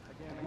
Again,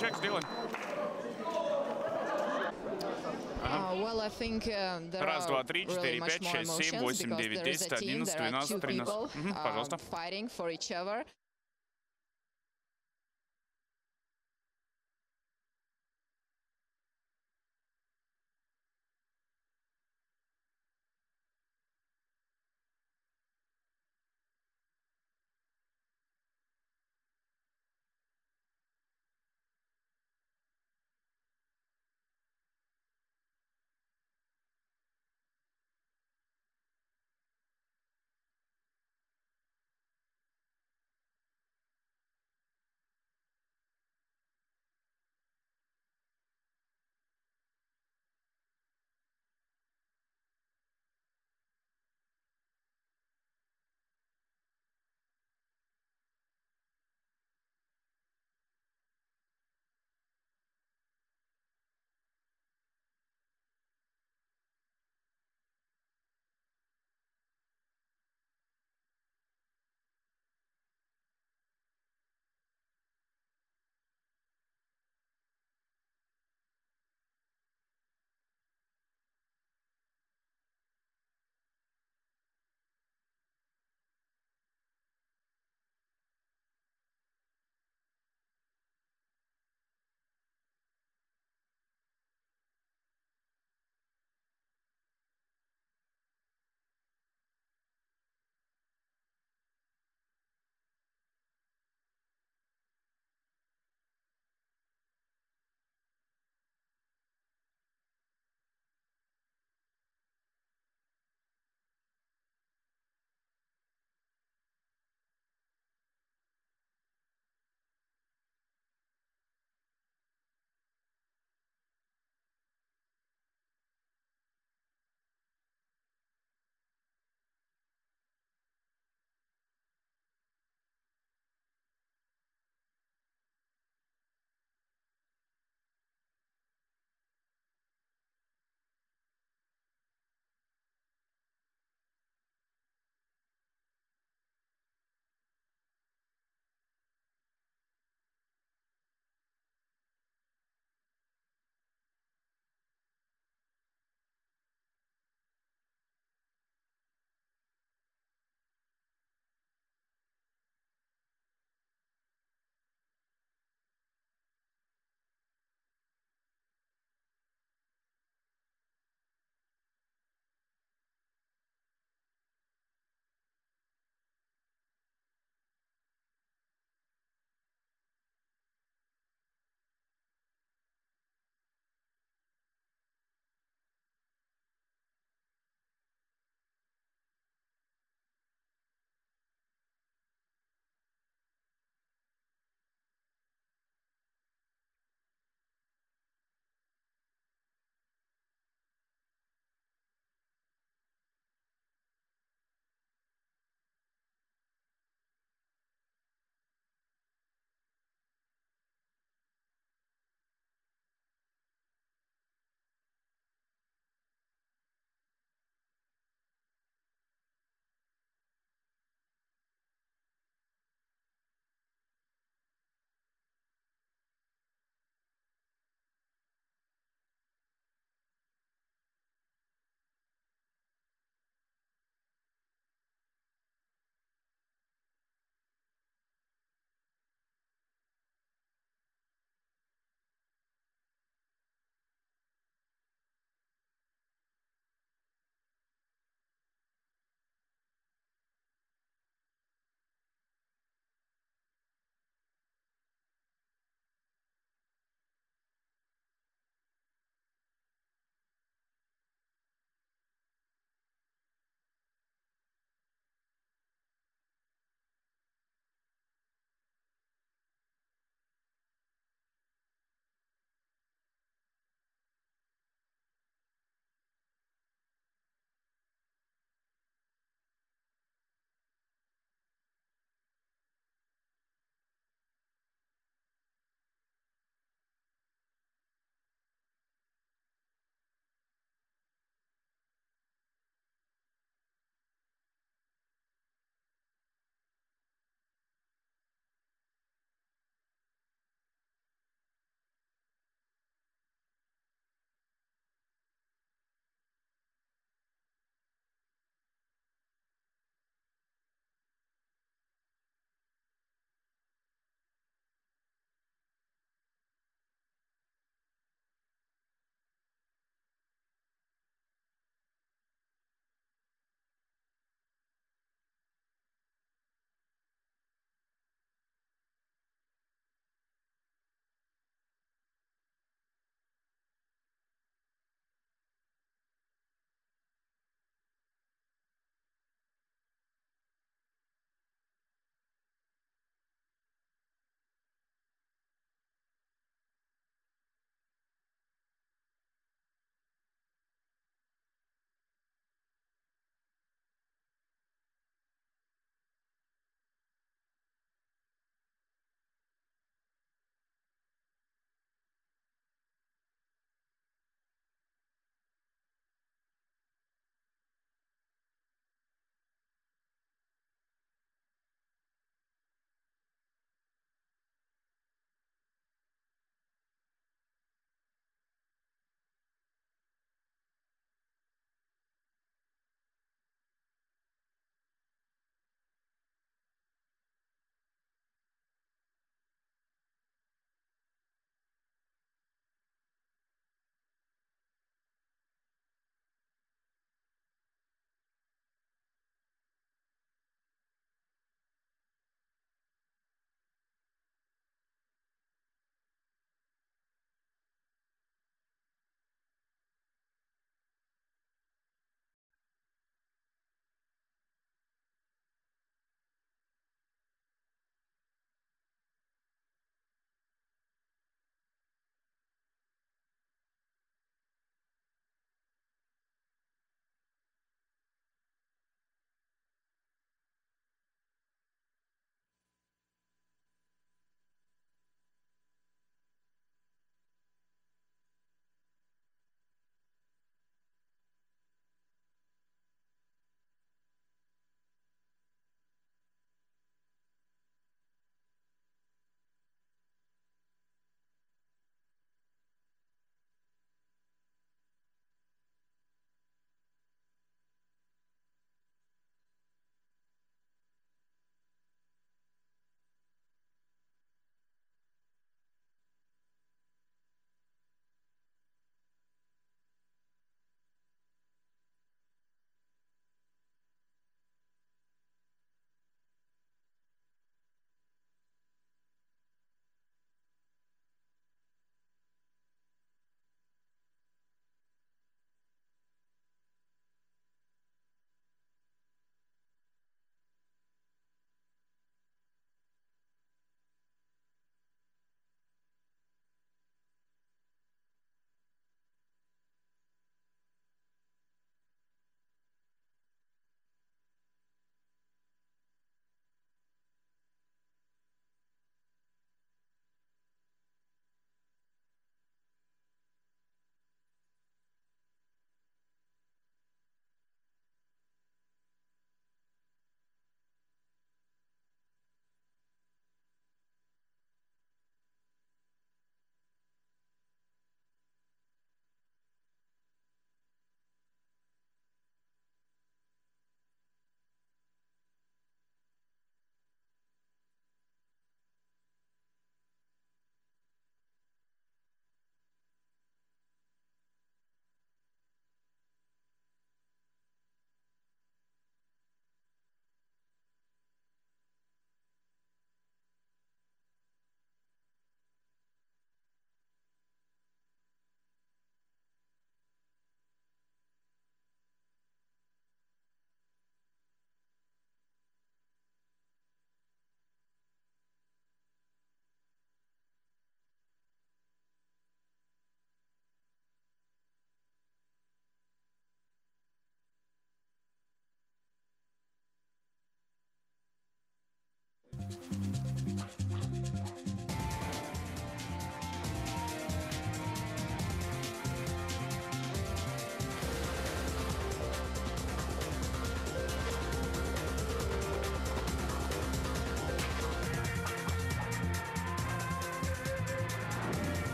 check сделаем. Well, I think there Раз, два, are три, really четыре, much пять, more шесть, семь, emotions восемь, because девять, there is a 10, team, 11, there are 12, two 13. people Пожалуйста. fighting for each other.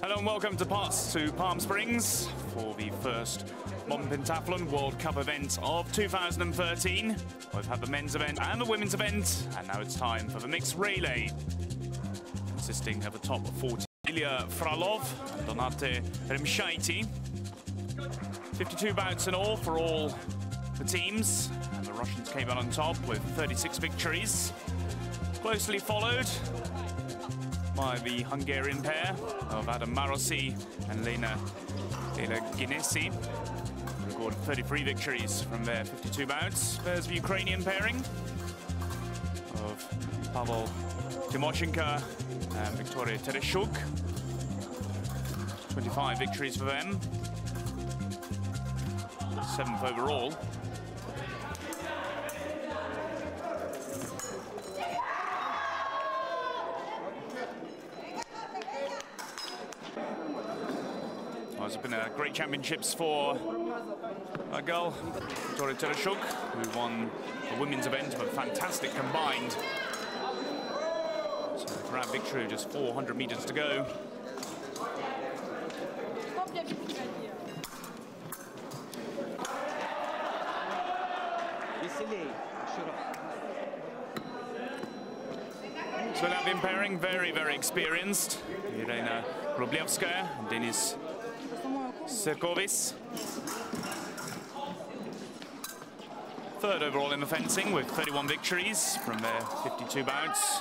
Hello and welcome to Palm Springs for the first Modern Pentathlon World Cup event of 2013. We've had the men's event and the women's event, and now it's time for the mixed relay, consisting of the top 40. Ilya Frolov and Donate Rimshaiti. 52 bouts in all for all the teams, and the Russians came out on top with 36 victories. Closely followed by the Hungarian pair of Adam Marosi and Lena Ginesi, recorded 33 victories from their 52 bouts. There's the Ukrainian pairing of Pavel Timoshenko and Victoria Tereshuk. 25 victories for them. 7th overall. It's been a great championships for a girl, Victoria Tereshuk, who won the women's event of a fantastic combined. So grab victory, just 400 meters to go. So Latvian pairing, very, very experienced. Irina Rublevskaya and Denis Serkovis. 3rd overall in the fencing with 31 victories from their 52 bouts.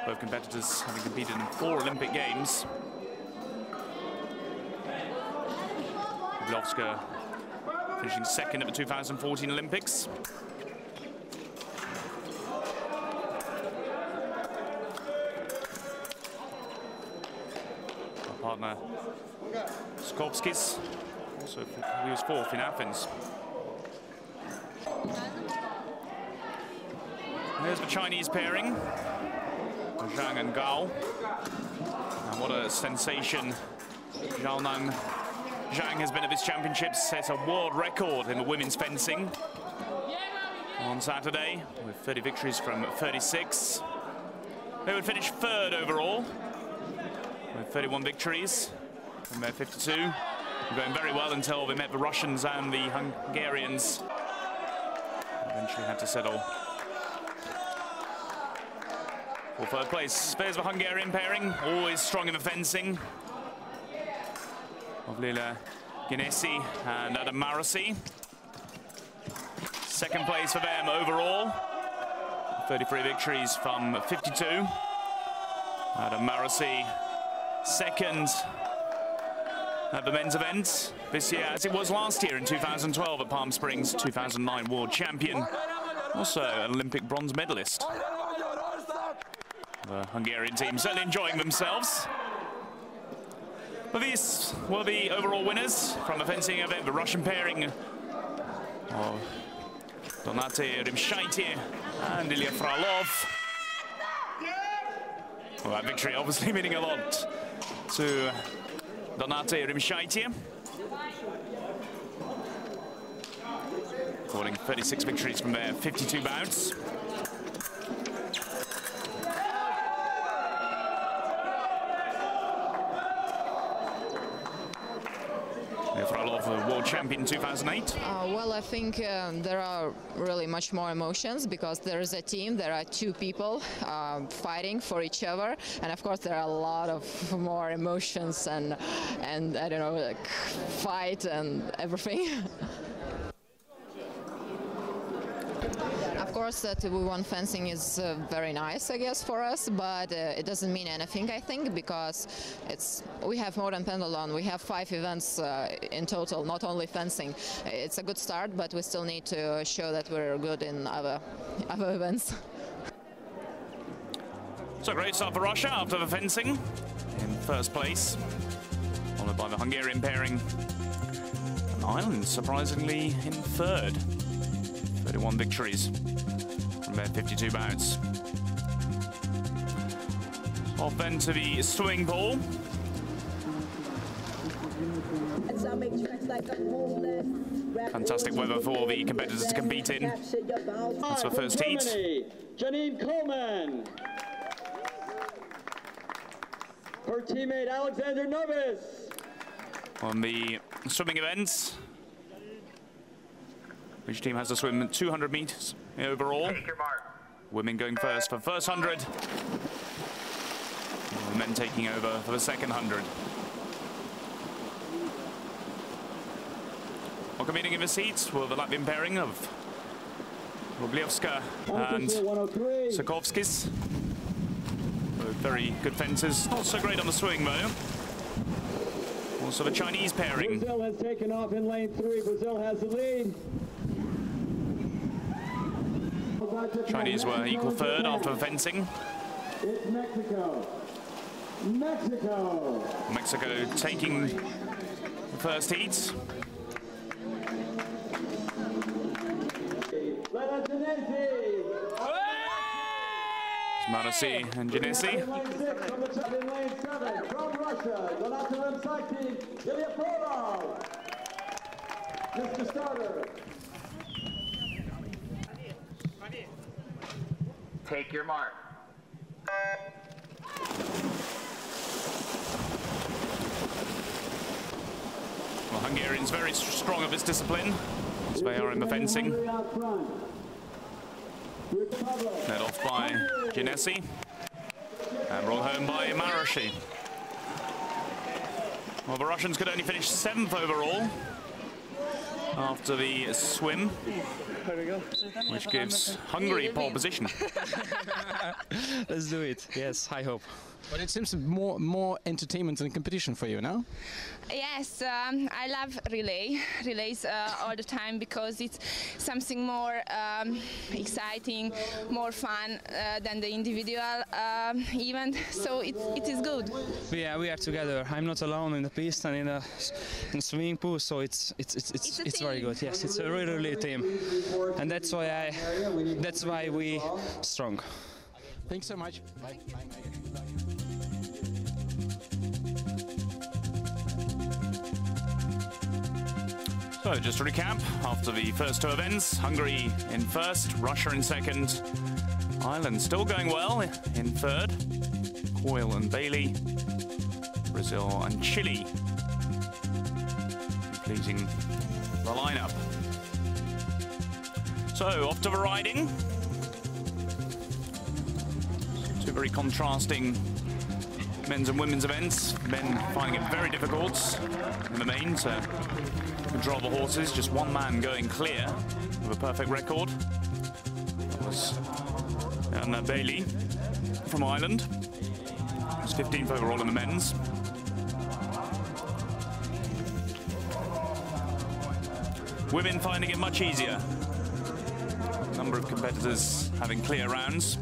Both competitors having competed in 4 Olympic Games. Rublevskaya finishing 2nd at the 2014 Olympics. Our partner Skovskis, also he was 4th in Athens. There's the Chinese pairing, Zhang and Gao. And what a sensation Zhaonan Zhang has been at this championships, set a world record in the women's fencing on Saturday with 30 victories from 36. They would finish 3rd overall with 31 victories from their 52. Going very well until they met the Russians and the Hungarians. Eventually had to settle for 3rd place. There's the Hungarian pairing, always strong in the fencing, of Lila Ginesi and Adam Marosi. 2nd place for them overall. 33 victories from 52. Adam Marosi 2nd at the men's event this year, as it was last year in 2012 at Palm Springs, 2009 world champion. Also an Olympic bronze medalist. The Hungarian team certainly enjoying themselves. But these were the overall winners from the fencing event, the Russian pairing of Donate Rimshaiti and Ilya Frolov. Well, that victory obviously meaning a lot to Donate Rimshaiti, recording 36 victories from their 52 bouts. Frolov, world champion in 2008. Well, I think there are really much more emotions because there is a team, there are 2 people fighting for each other, and of course there are a lot of more emotions and I don't know, like fight and everything. Of course, that we won fencing is very nice, I guess, for us, but it doesn't mean anything, I think, because we have more than Pentathlon. We have 5 events in total, not only fencing. It's a good start, but we still need to show that we're good in other events. So great start for Russia after the fencing in 1st place, followed by the Hungarian pairing. And Ireland, surprisingly, in 3rd. 31 victories from their 52 bouts. Off then to the swimming pool. Fantastic weather for the competitors to compete in. That's the first heat. her teammate Alexander Novis. On the swimming events, each team has to swim 200 meters overall. Take your mark. Women going first for first 100. The men taking over for the second 100. Well, competing in the seats were the Latvian pairing of Rublievska and Sokovskis. Both very good fencers. Not so great on the swing, though. Also the Chinese pairing. Brazil has taken off in lane 3. Brazil has the lead. Chinese were equal third after fencing. It's Mexico. Mexico. Mexico taking the first heat. Marasi and Genesi. In lane 6 from lane 7 from Russia, Mr. Starter. Take your mark. Well, Hungarians very strong of this discipline, as they are in the fencing. Led off by Genesi and brought home by Marashi. Well, the Russians could only finish 7th overall after the swim, which gives Hungary pole position. Let's do it. Yes, I hope. But it seems more entertainment and competition for you, no? Yes, I love relays all the time because it's something more exciting, more fun than the individual event. So it is good. We are together. I'm not alone in the piste and in the swimming pool. So it's very good. Yes, it's a really team, and that's why we strong. Thanks so much. Bye. So just to recap, after the first 2 events, Hungary in first, Russia in second, Ireland still going well in third, Coyle and Bailey, Brazil and Chile completing the lineup. So off to the riding. 2 very contrasting men's and women's events. Men finding it very difficult in the main to control the horses. Just one man going clear with a perfect record. That was Anna Bailey from Ireland. He was 15th overall in the men's. Women finding it much easier. A number of competitors having clear rounds.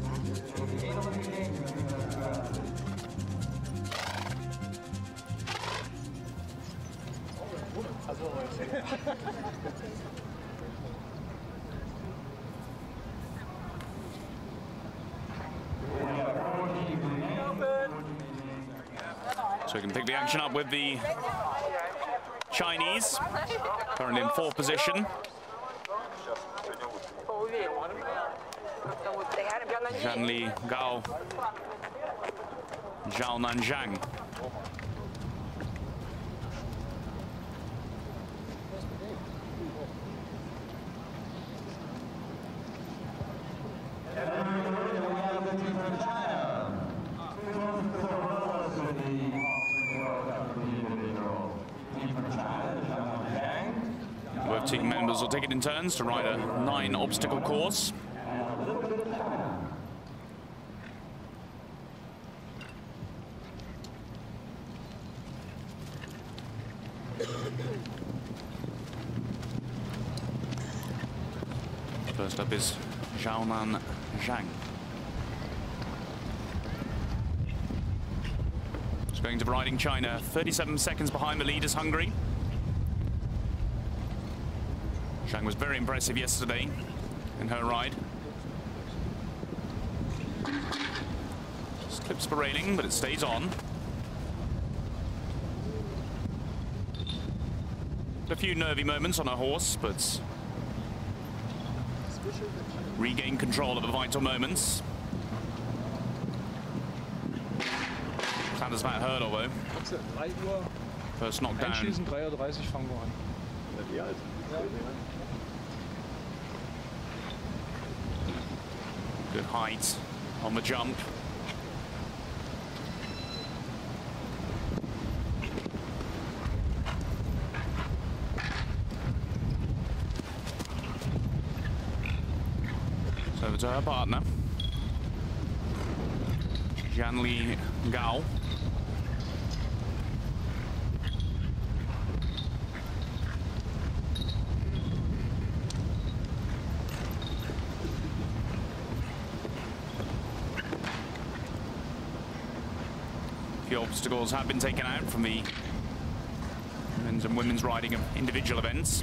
So we can pick the action up with the Chinese, currently in 4th position. Zhanli Gao, Zhao Nanzhang. Both team members will take it in turns to ride a 9-obstacle course. First up is Zhaonan Zhang. It's going to riding China, 37 seconds behind the leaders Hungary. Zhang was very impressive yesterday in her ride. Just clips the railing, but it stays on. A few nervy moments on her horse, but regain control of the vital moments. das war ein Hurdle though. 3 Uhr. First knockdown. Einschießen, 3:30 Uhr fangen wir an. Good height on the jump. So over to her partner, Janli Gao. Few obstacles have been taken out from the men's and women's riding of individual events.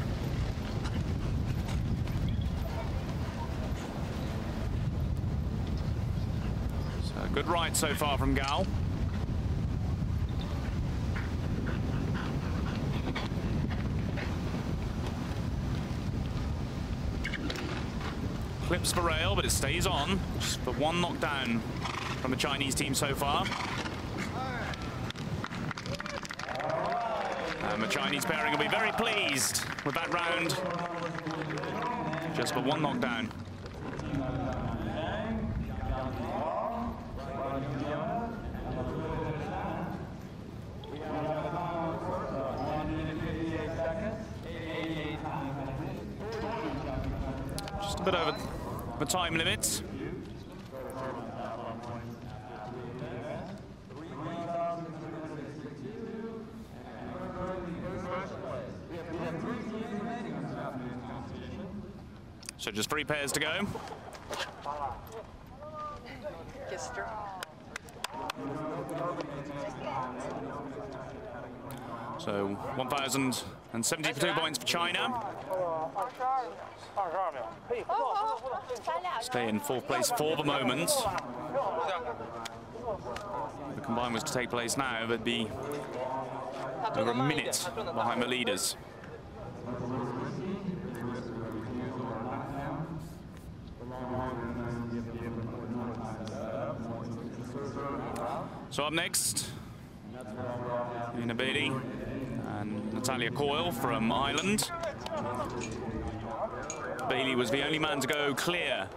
So good ride so far from Gal. Clips for rail, but it stays on. Just for one knockdown from the Chinese team so far. And the Chinese pairing will be very pleased with that round. Just for one knockdown. Just a bit over the time limit. So just 3 pairs to go. So 1,072 points for China. Stay in 4th place for the moment. If the combine was to take place now, they'd be over a minute behind the leaders. So up next, Nina Bailey and Natalia Coyle from Ireland. Bailey was the only man to go clear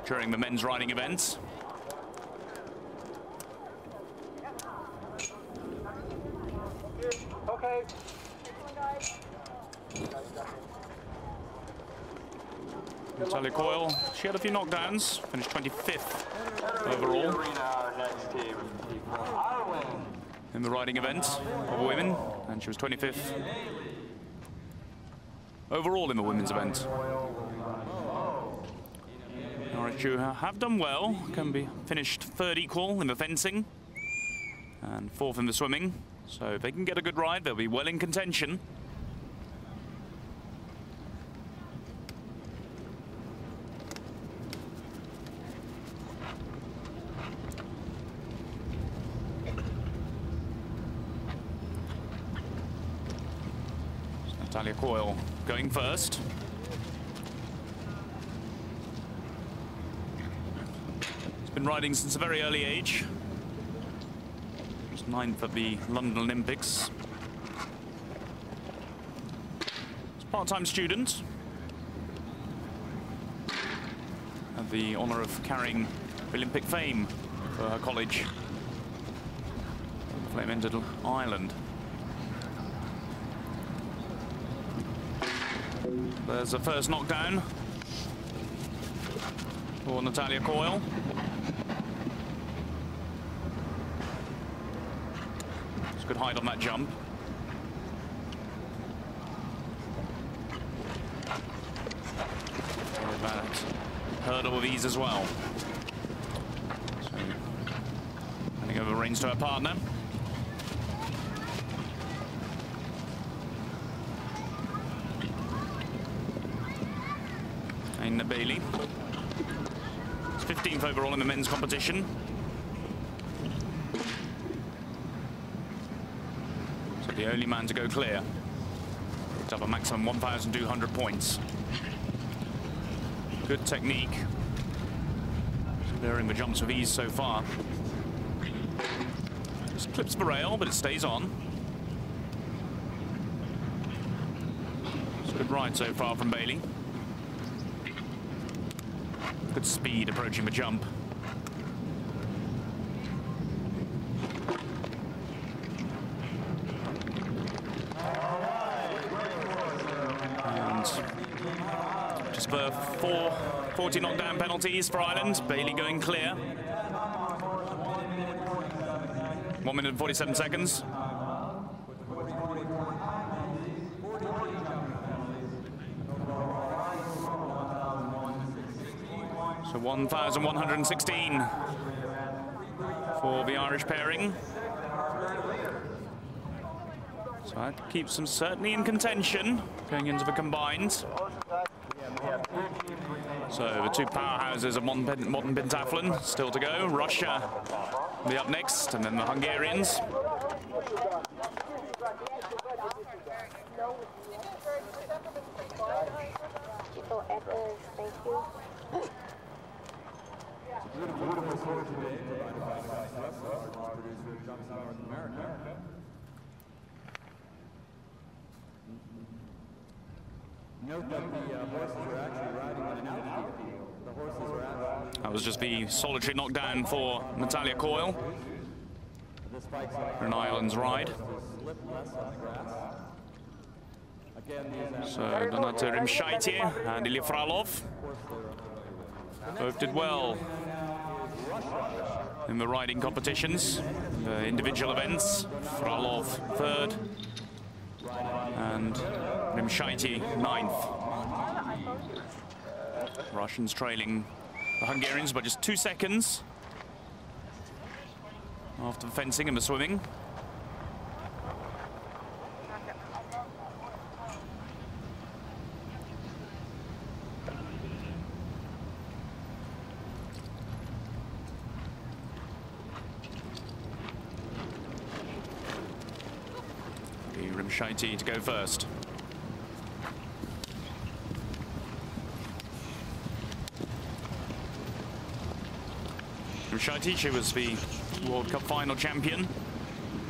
during the men's riding event. Okay. Natalia Coyle, she had a few knockdowns, finished 25th overall in the riding event of women, and she was 25th overall in the women's event. Norwich have done well, can be finished 3rd equal in the fencing and 4th in the swimming, so if they can get a good ride, they'll be well in contention. Natalia Coyle going first. She's been riding since a very early age. She was 9th at the London Olympics. She's a part-time student. Had the honour of carrying Olympic fame for her college, Flamented Ireland. There's a first knockdown for Natalia Coyle. It's a good height on that jump. That hurdle with ease as well. So, handing over reins to her partner. Nina Bailey. It's 15th overall in the men's competition. So the only man to go clear. Picked up a maximum 1,200 points. Good technique. Clearing the jumps with ease so far. Just clips the rail, but it stays on. It's a good ride so far from Bailey. Good speed approaching the jump. And just the 40 knockdown penalties for Ireland. Bailey going clear. 1 minute and 47 seconds. So 1,116 for the Irish pairing. So that keeps them certainly in contention going into the combined. So the two powerhouses of modern pentathlon still to go. Russia will be up next, and then the Hungarians. Thank you. Note that the horses are actually riding on an outfield. The horses are actually... That was just the solitary knockdown for Natalia Coyle for an Ireland's ride. So Donata Rimshaite and Ilya Frolov both did well in the riding competitions, the individual events. Frolov third and Rimshaite ninth. Russians trailing the Hungarians by just 2 seconds after the fencing and the swimming. Rimshaite to go first. Rimshaite, she was the World Cup final champion,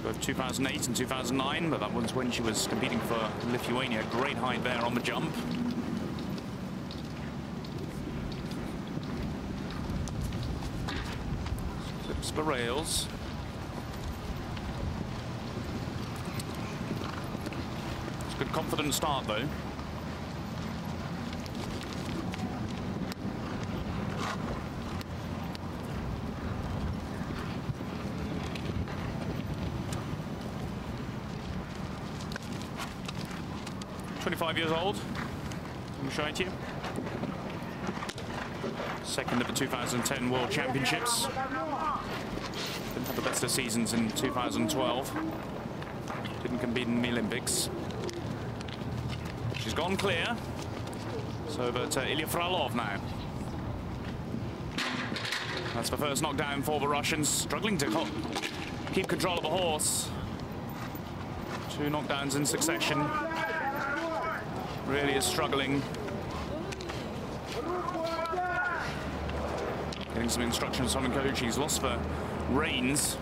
both 2008 and 2009, but that was when she was competing for Lithuania. Great height there on the jump. Clips the rails. Good confident start though. Years old, Rimshaite. Second at the 2010 World Championships. Didn't have the best of seasons in 2012. Didn't compete in the Olympics. She's gone clear. So over to Ilya Frolov now. That's the first knockdown for the Russians, struggling to keep control of the horse. 2 knockdowns in succession. Really is struggling. Getting some instructions from the coach. He's lost the reins.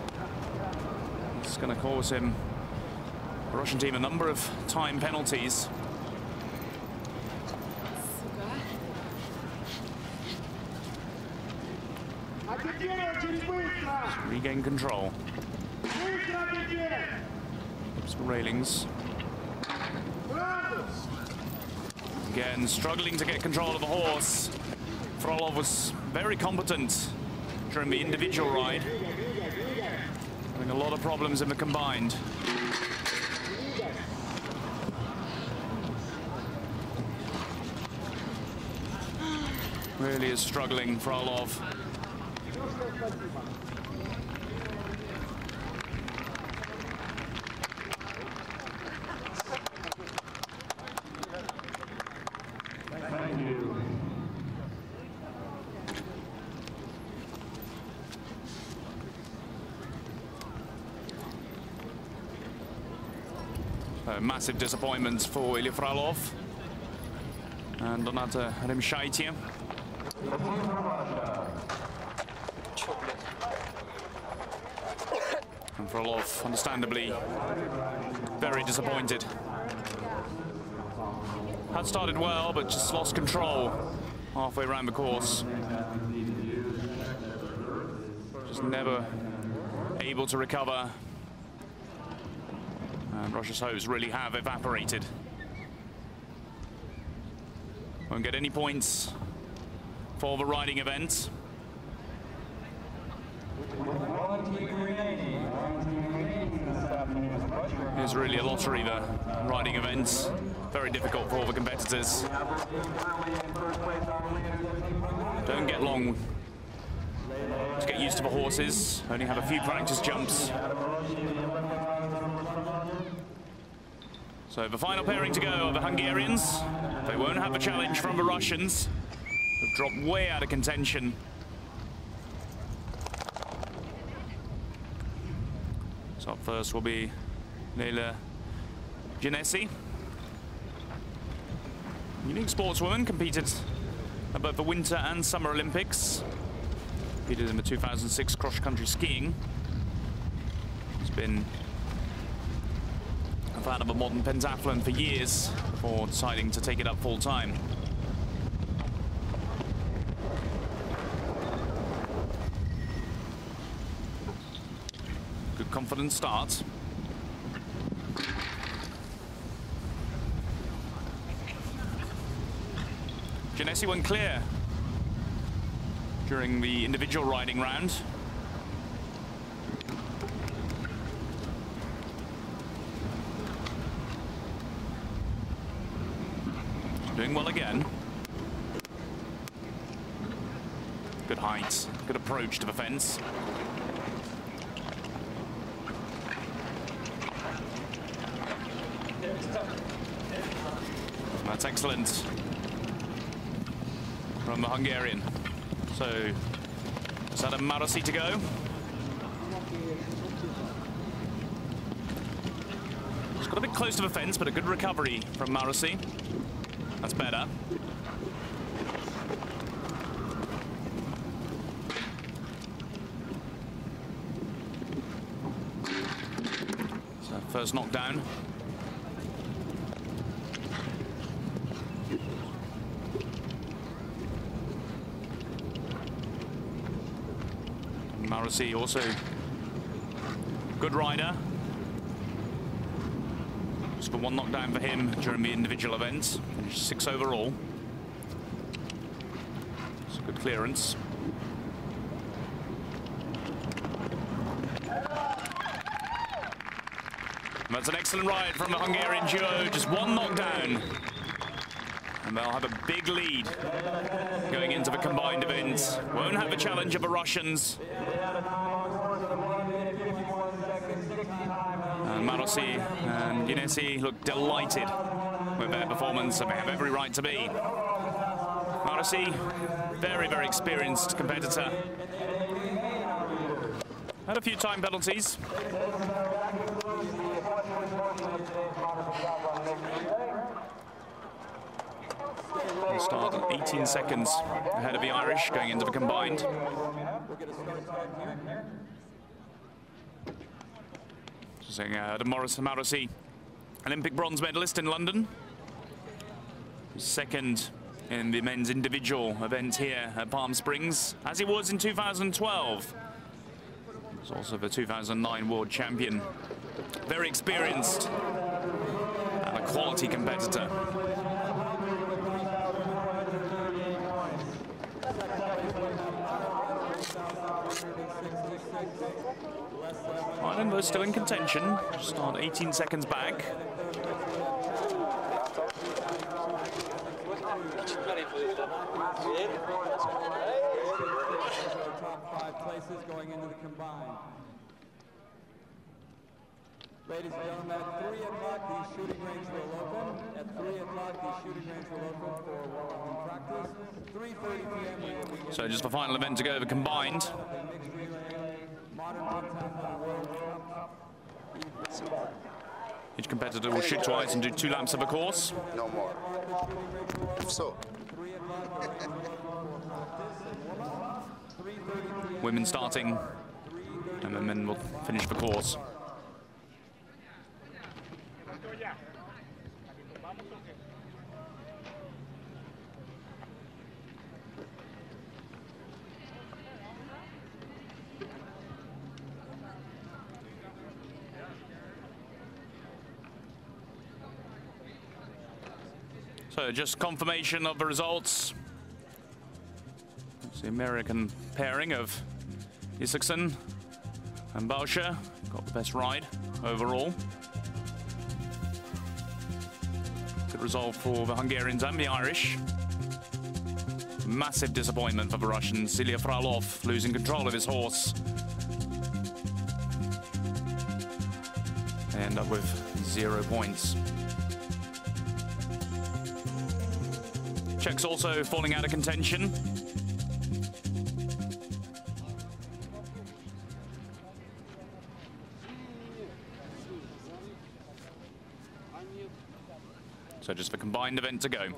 It's going to cause him, the Russian team, a number of time penalties. Regain control. Oops, the railings. Again, struggling to get control of the horse. Frolov was very competent during the individual ride. Having a lot of problems in the combined. Really is struggling, Frolov. Massive disappointments for Ilya Frolov and Donata Rimshaite. And Frolov, understandably, very disappointed. Had started well, but just lost control halfway around the course. Just never able to recover. And Russia's hopes really have evaporated. Won't get any points for the riding event. It's really a lottery, the riding events. Very difficult for all the competitors. Don't get long to get used to the horses. Only have a few practice jumps. So the final pairing to go are the Hungarians. They won't have a challenge from the Russians. They've dropped way out of contention. So up first will be Leila Genesi. Unique sportswoman, competed at both the Winter and Summer Olympics. Competed in the 2006 cross-country skiing. Has been a fan of a modern pentathlon for years before deciding to take it up full-time. Good confident start. Genesi went clear during the individual riding round. Doing well again. Good height, good approach to the fence. That's excellent from the Hungarian. So, is that a Marosi to go? It's got a bit close to the fence, but a good recovery from Marosi. That's better. So, first knockdown. Marosi also good rider. Just for one knockdown for him during the individual events. Finished 6 overall. It's a good clearance. And that's an excellent ride from the Hungarian duo. Just one knockdown. And they'll have a big lead going into the combined event. Won't have a challenge of the Russians. And Marosi and Genesi look delighted with their performance, and they have every right to be. Marosi, very, very experienced competitor. Had a few time penalties. We'll start at 18 seconds ahead of the Irish going into the combined. Saying Marosi, Olympic bronze medalist in London. Second in the men's individual event here at Palm Springs, as he was in 2012. He's also the 2009 world champion. Very experienced and a quality competitor. Ireland was still in contention, just on 18 seconds back. Top 5 places going into the combined. Ladies and gentlemen, at 3 o'clock the shooting range will open. At 3 o'clock the shooting range will open for warm-up practice. 3:30 p.m. So just the final event to go, the combined. Each competitor will shoot twice and do 2 laps of a course. No more. So. Women starting and the men will finish the course. So just confirmation of the results. It's the American pairing of Isaacson and Bauscher got the best ride overall. Good result for the Hungarians and the Irish. Massive disappointment for the Russians. Ilya Frolov losing control of his horse. They end up with 0 points. Czechs also falling out of contention. So just the combined event to go.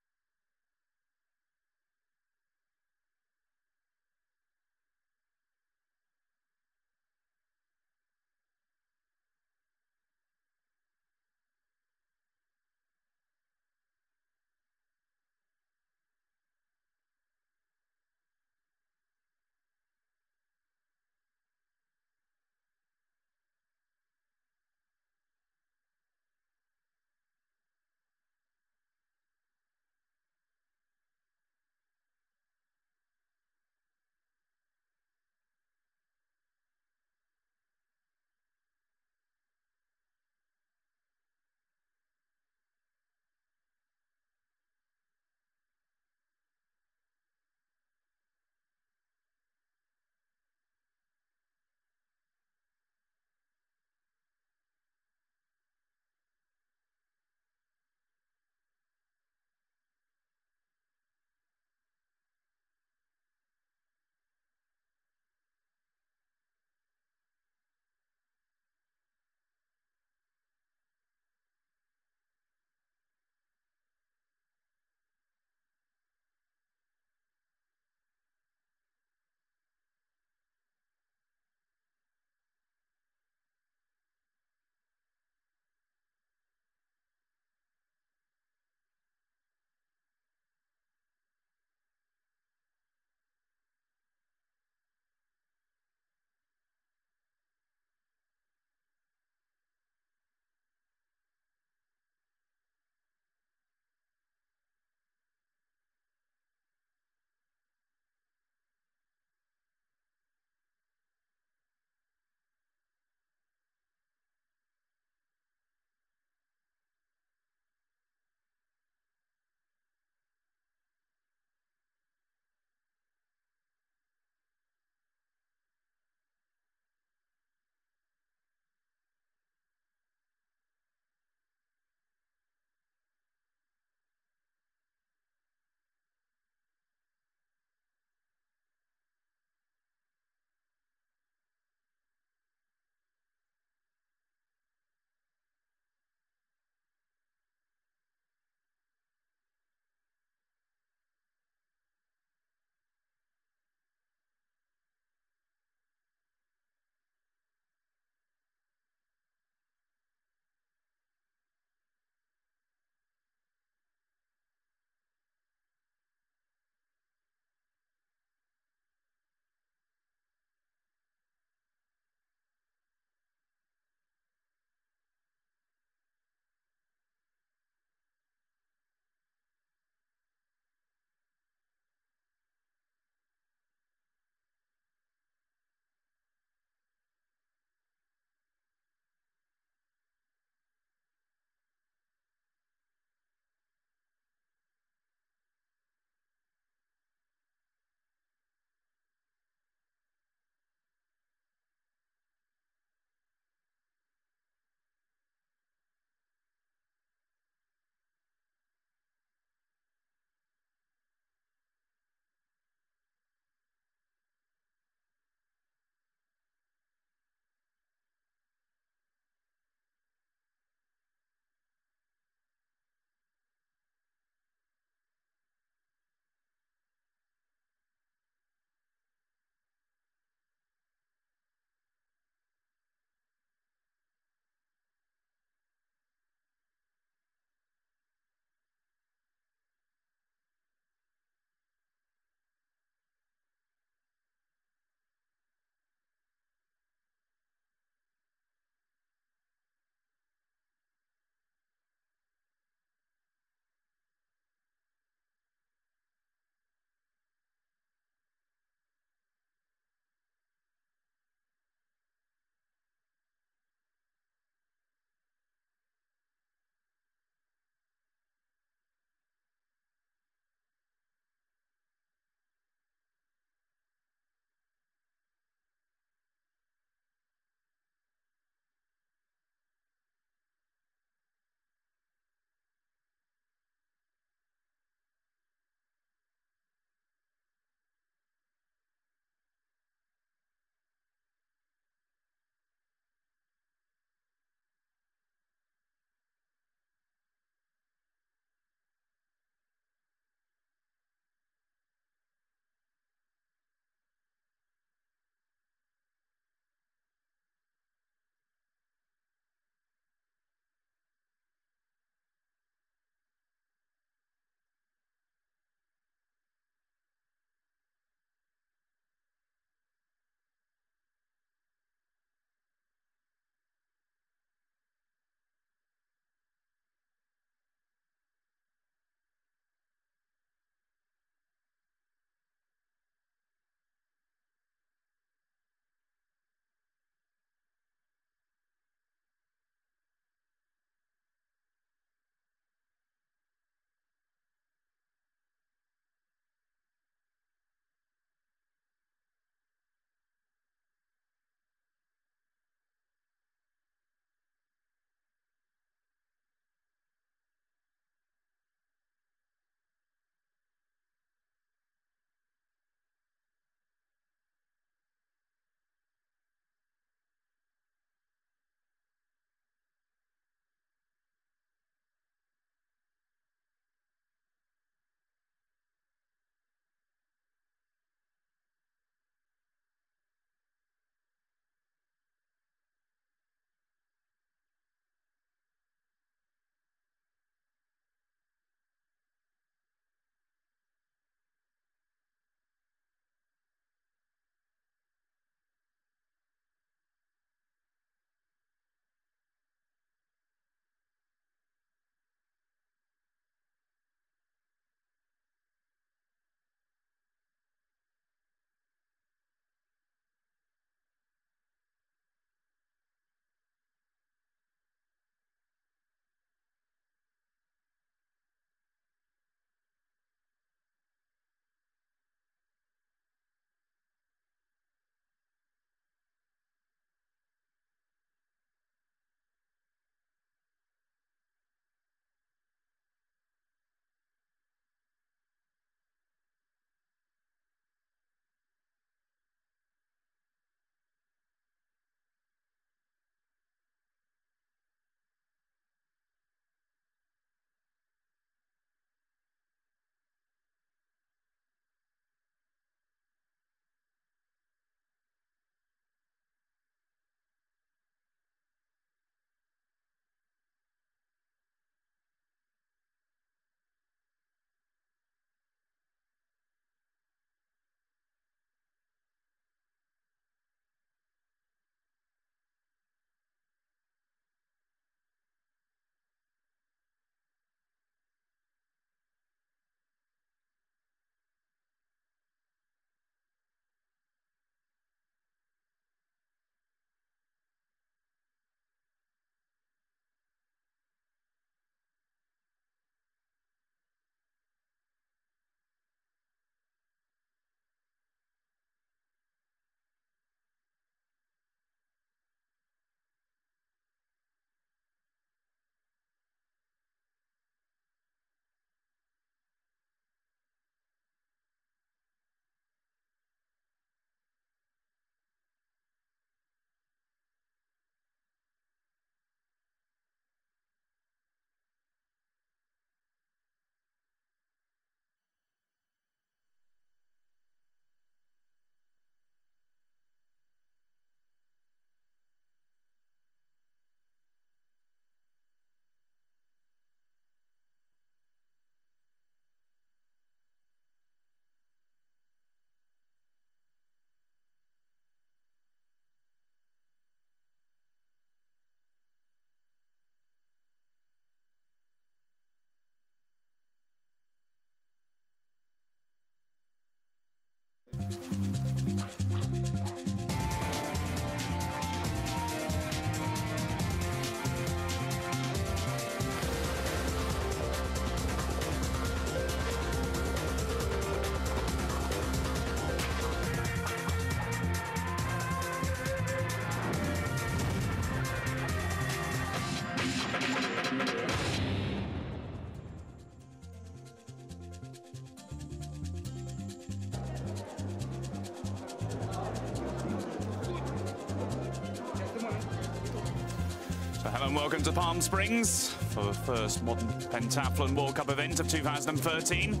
Hello and welcome to Palm Springs for the first modern pentathlon World Cup event of 2013.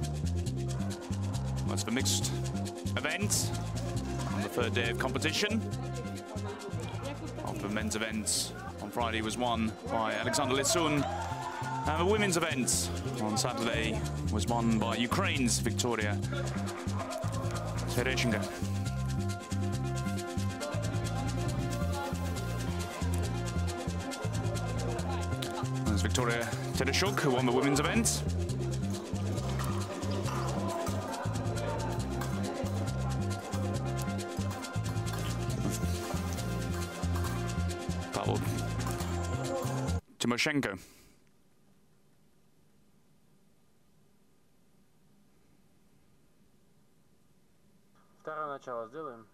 That's the mixed event on the third day of competition. After the men's event on Friday was won by Alexander Lisun, and the women's event on Saturday was won by Ukraine's Victoria Tereshchenko. There's Victoria Tereshchuk, who won the women's event. Pavel Timoshenko. Второе начало сделаем.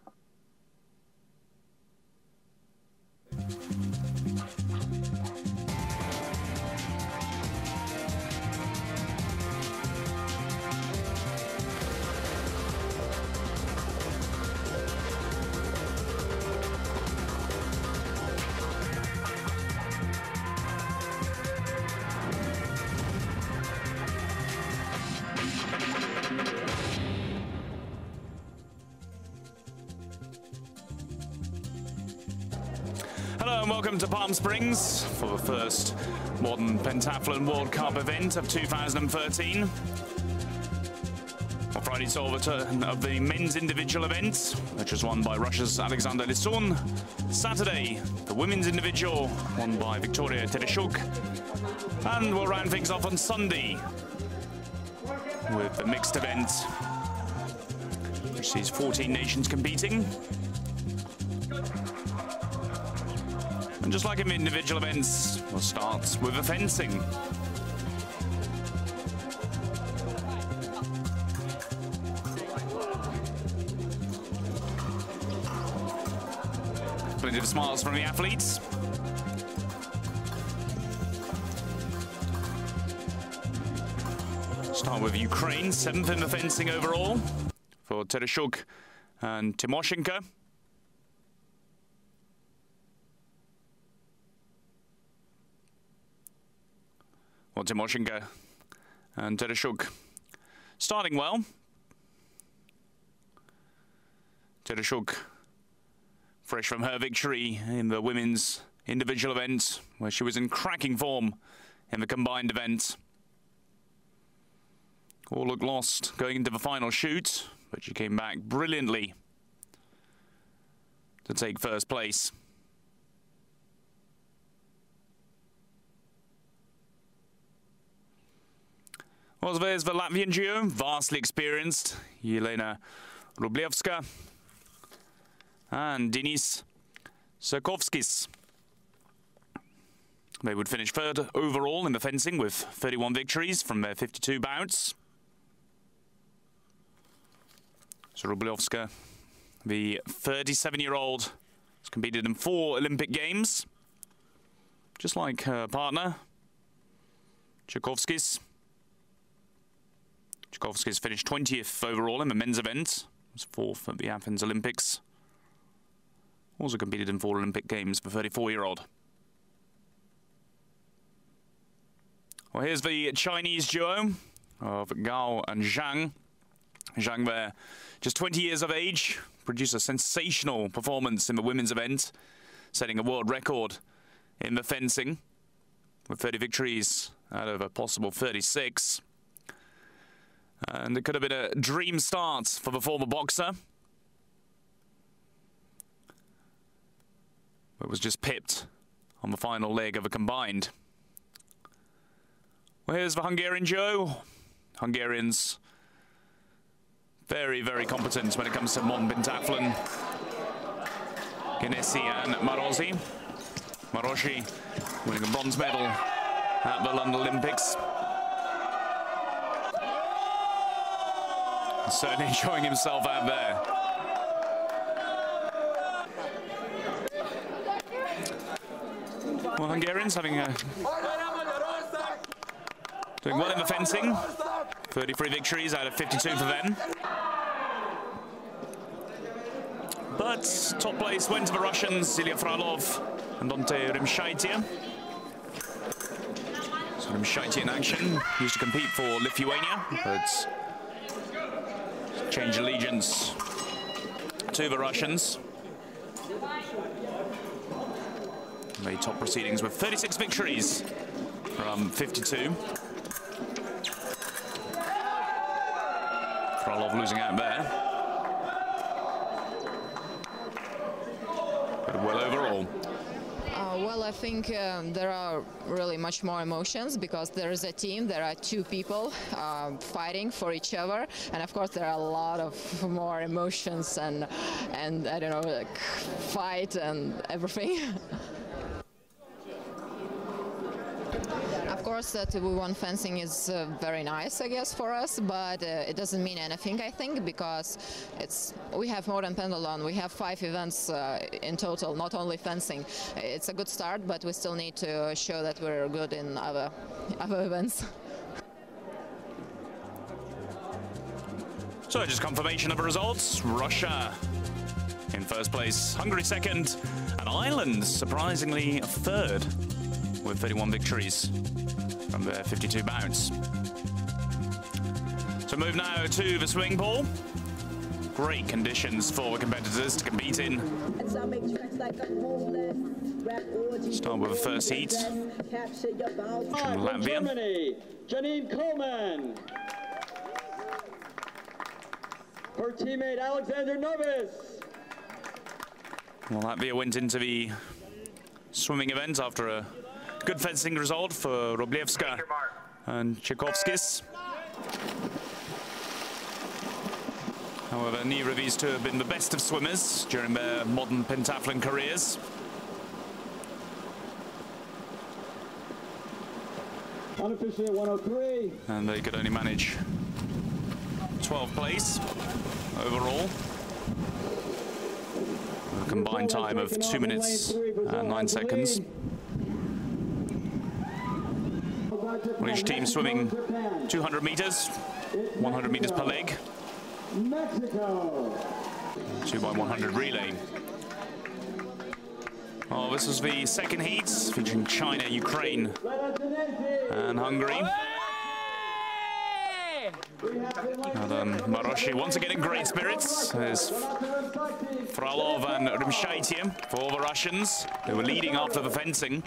Hello and welcome to Palm Springs for the first modern pentathlon World Cup event of 2013. On Friday saw the turn of the men's individual event, which was won by Russia's Alexander Lisun. Saturday, the women's individual, won by Victoria Tereshchuk. And we'll round things off on Sunday with the mixed event, which sees 14 nations competing. And just like in individual events, we'll start with the fencing. Plenty of smiles from the athletes. Start with Ukraine, 7th in the fencing overall for Tereshchuk and Timoshenko. Well, Timoshenko and Tereshchuk starting well. Tereshchuk fresh from her victory in the women's individual event, where she was in cracking form in the combined event. All looked lost going into the final shoot, but she came back brilliantly to take first place. Well, there's the Latvian duo, vastly experienced, Jelena Rublievska and Denis Serkovskis. They would finish third overall in the fencing with 31 victories from their 52 bouts. So Rublievska, the 37-year-old, has competed in 4 Olympic Games, just like her partner, Serkovskis. Serkovskis finished 20th overall in the men's event, was 4th at the Athens Olympics. Also competed in 4 Olympic Games, the 34-year-old. Well, here's the Chinese duo of Gao and Zhang. Zhang there, just 20 years of age, produced a sensational performance in the women's event, setting a world record in the fencing with 30 victories out of a possible 36. And it could have been a dream start for the former boxer. But was just pipped on the final leg of a combined. Well, here's the Hungarian duo. Hungarians very, very competent when it comes to modern pentathlon. Genesi and Marosi. Marosi winning a bronze medal at the London Olympics. Certainly enjoying himself out there. Well, Hungarians having doing well in the fencing. 33 victories out of 52 for them. But top place went to the Russians, Ilya Frolov and Dante Rimshaitia. Rumšaitė in action. Used to compete for Lithuania, but changed allegiance to the Russians. Made top proceedings with 36 victories from 52. Frolov losing out there. But well overall. Well, I think there are really much more emotions because there is a team, there are two people fighting for each other, and of course there are a lot of more emotions and I don't know, like fight and everything. Of course, that we won fencing is very nice, I guess, for us, but it doesn't mean anything, I think, because we have more than Pentathlon. We have 5 events in total, not only fencing. It's a good start, but we still need to show that we're good in other events. So just confirmation of the results. Russia in first place, Hungary second, and Ireland surprisingly third with 31 victories from their 52 bouts. So move now to the swimming pool. Great conditions for the competitors to compete in. Start with the first heat from Latvia. Germany, Janine Coleman. Her teammate Alexander Novis. Well, Latvia went into the swimming event after a good fencing result for Roblievska and Tchaikovskis. However, neither of these two have been the best of swimmers during their modern pentathlon careers. Unofficially at 103. And they could only manage 12th place overall. With a combined time of 2 minutes and 9 seconds. Each team swimming 200 meters, 100 meters per leg. Mexico. 2x100 relay. Oh, this was the second heat featuring China, Ukraine, and Hungary. And Maroshi once again in great spirits. There's Frolov and Rumšaitė for the Russians. They were leading after the fencing.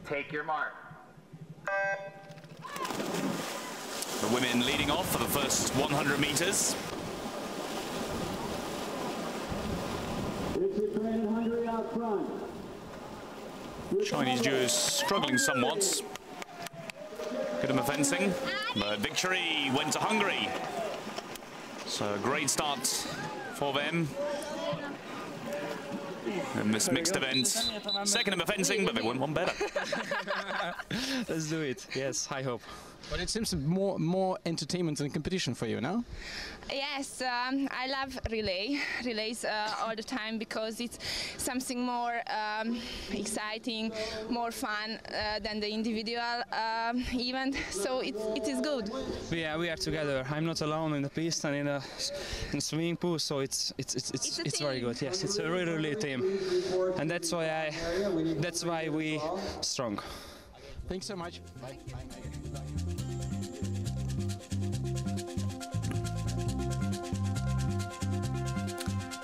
Take your mark. The women leading off for the first 100 meters. Chinese duos struggling somewhat. Good in the fencing, but victory went to Hungary. So a great start for them in this mixed event. Second in the fencing, but they won one better. Let's do it. Yes, I hope. But it seems more entertainment and competition for you, no? Yes, I love relays all the time because it's something more exciting, more fun than the individual event. So it is good. Yeah, we are together. I'm not alone in the piste and in the swimming pool, so it's very good. Yes, it's a really team, and that's why we strong. Thanks so much. Bye.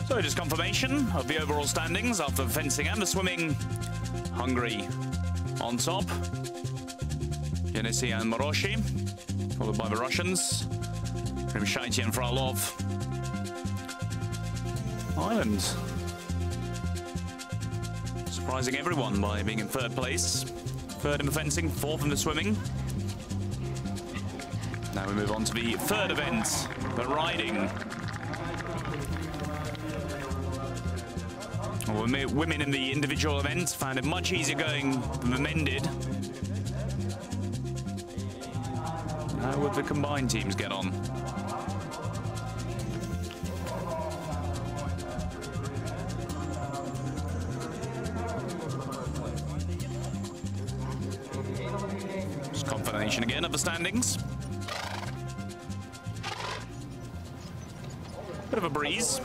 So just confirmation of the overall standings after the fencing and the swimming. Hungary on top. Yenisei and Maroshi, followed by the Russians. Rumšaitė and Frolov. Ireland surprising everyone by being in third place. Third in the fencing, fourth in the swimming. Now we move on to the third event, the riding. Well, women in the individual event found it much easier going than the men did. How would the combined teams get on? Just confirmation again of the standings. Bit of a breeze.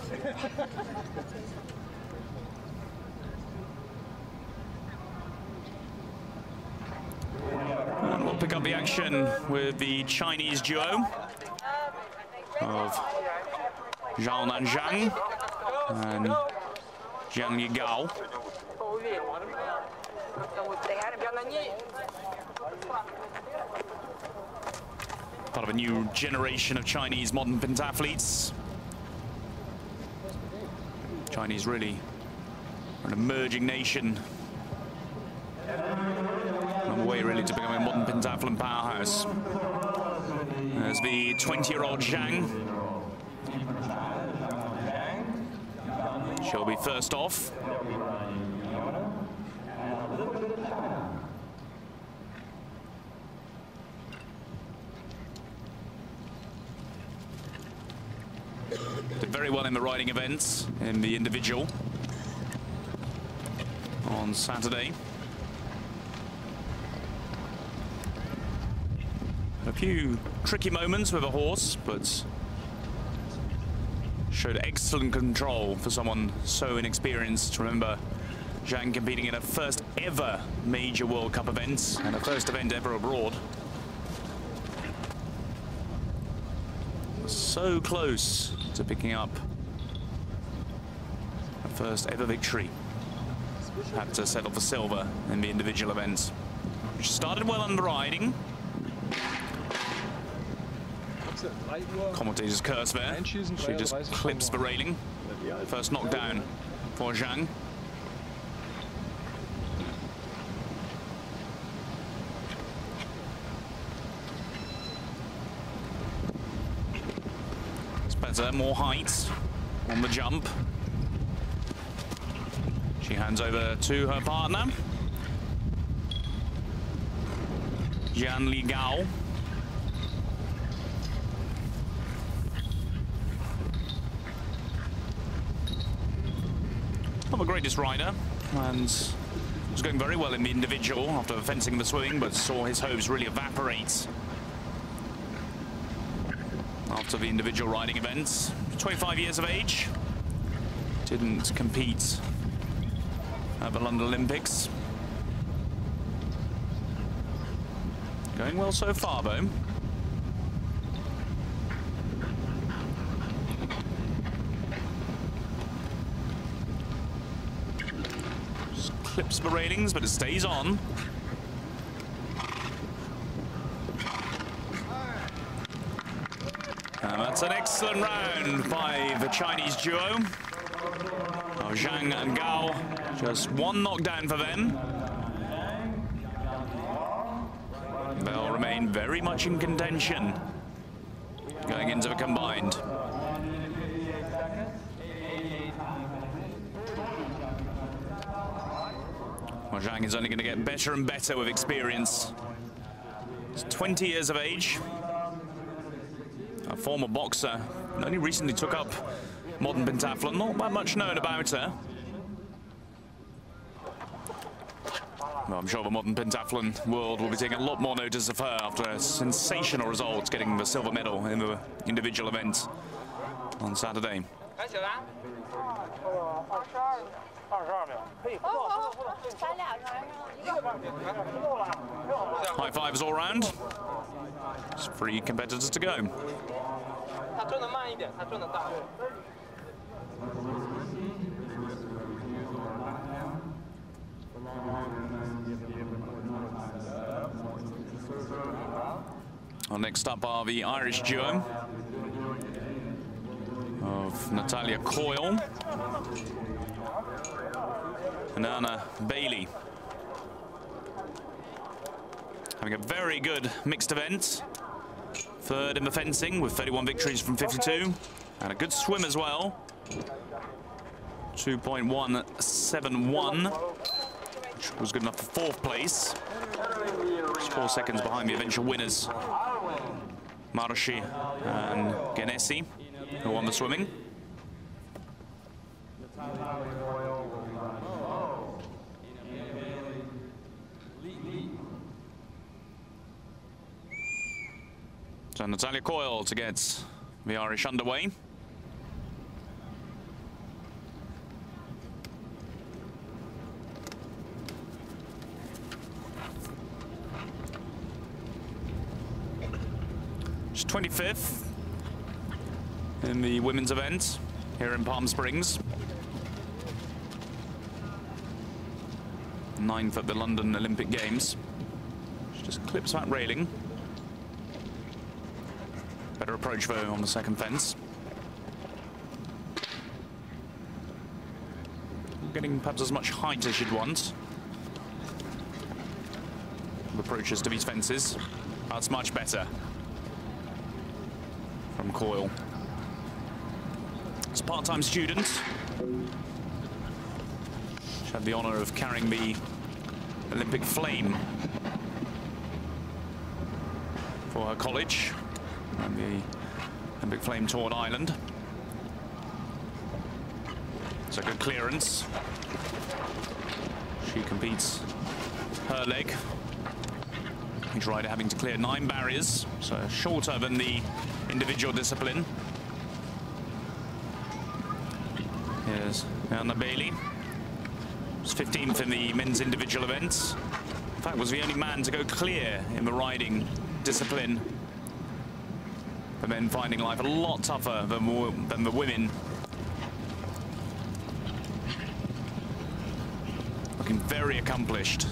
pick up the action with the Chinese duo of Zhao Nanzhang and Jiang Yigao. Part of a new generation of Chinese modern pentathletes. Chinese really are an emerging nation. On the way really to becoming a modern pentathlon powerhouse. There's the 20-year-old Zhang. She'll be first off. Did very well in the riding events in the individual on Saturday. A few tricky moments with a horse, but showed excellent control for someone so inexperienced. Remember, Zhang competing in her first ever major World Cup event and her first event ever abroad. So close to picking up her first ever victory. Had to settle for silver in the individual events. She started well on the riding. Commentators curse there. She just clips the railing. First knockdown for Zhang. It's better, more height on the jump. She hands over to her partner, Jiang Ligao. Not the greatest rider, and was going very well in the individual after fencing the swimming, but saw his hopes really evaporate after the individual riding events. 25 years of age, didn't compete at the London Olympics. Going well so far, though. Clips the railings, but it stays on. And that's an excellent round by the Chinese duo of Zhang and Gao. Just one knockdown for them. They'll remain very much in contention going into the combined. Well, Zhang is only going to get better and better with experience. He's 20 years of age, a former boxer, only recently took up modern pentathlon, not that much known about her. Well, I'm sure the modern pentathlon world will be taking a lot more notice of her after a sensational result, getting the silver medal in the individual event on Saturday. High fives all round. It's 3 competitors to go. Well, next up are the Irish duo of Natalia Coyle and Anna Bailey. Having a very good mixed event. Third in the fencing with 31 victories from 52. And a good swim as well. 2.171, which was good enough for 4th place. Just 4 seconds behind the eventual winners, Maroshi and Genesi, who won the swimming. So Natalia Coyle to get the Irish underway. She's 25th in the women's event here in Palm Springs. 9th at the London Olympic Games. She just clips that railing. Better approach though on the second fence. Getting perhaps as much height as she'd want. Approaches to these fences. That's much better from Coyle. As a part-time student, she had the honour of carrying the Olympic flame for her college and the Olympic flame toured Ireland. It's a good clearance. She competes her leg. Each rider having to clear 9 barriers, so shorter than the individual discipline. Here's Anna Bailey. Was 15th in the men's individual events. In fact, was the only man to go clear in the riding discipline. The men finding life a lot tougher than the women. Looking very accomplished.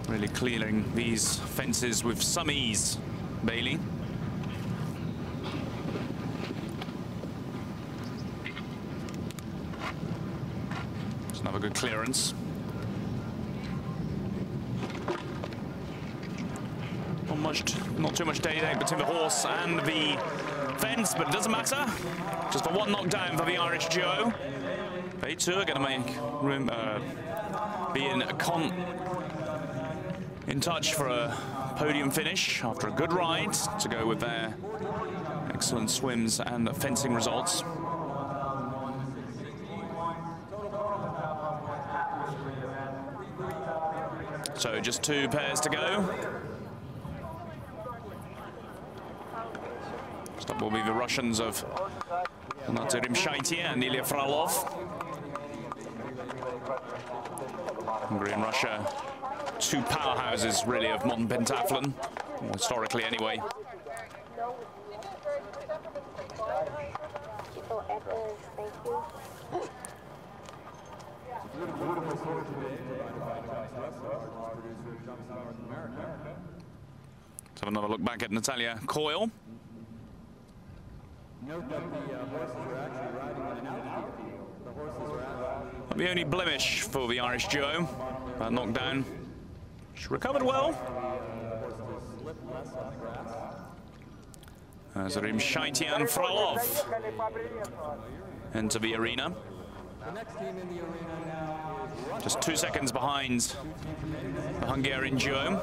Really clearing these fences with some ease, Bailey. It's another good clearance. Not too much day between the horse and the fence, but it doesn't matter. Just the one knockdown for the Irish duo. They too are going to make room, be in touch for a podium finish after a good ride to go with their excellent swims and fencing results. So just 2 pairs to go. That will be the Russians of Natalia Rimshaitia and Ilya Frolov. Hungary and Russia, 2 powerhouses really of modern pentathlon, historically anyway. Let's have another look back at Natalia Coyle. Note that the horses are actually riding in an outfield. The horses are actually... The only blemish for the Irish duo, that knockdown. She recovered well. As Rimshaitia and Frolov enter the arena. The next team in the arena now is Russia. Just 2 seconds behind the Hungarian duo.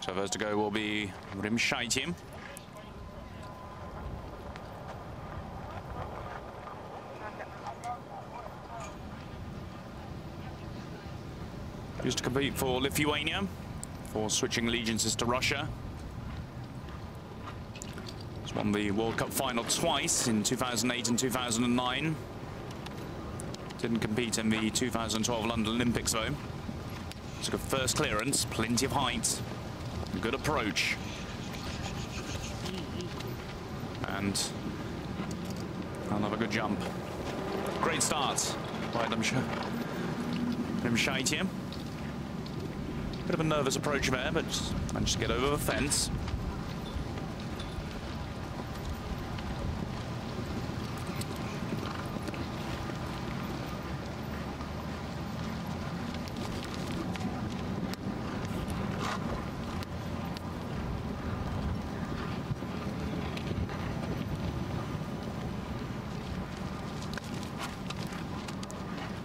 So first to go will be Rimshaitia. Used to compete for Lithuania, for switching allegiances to Russia. He's won the World Cup final twice, in 2008 and 2009. Didn't compete in the 2012 London Olympics though. Took a first clearance, plenty of height, good approach. And another good jump. Great start by Rimshaitia. Bit of a nervous approach there, but managed to get over the fence.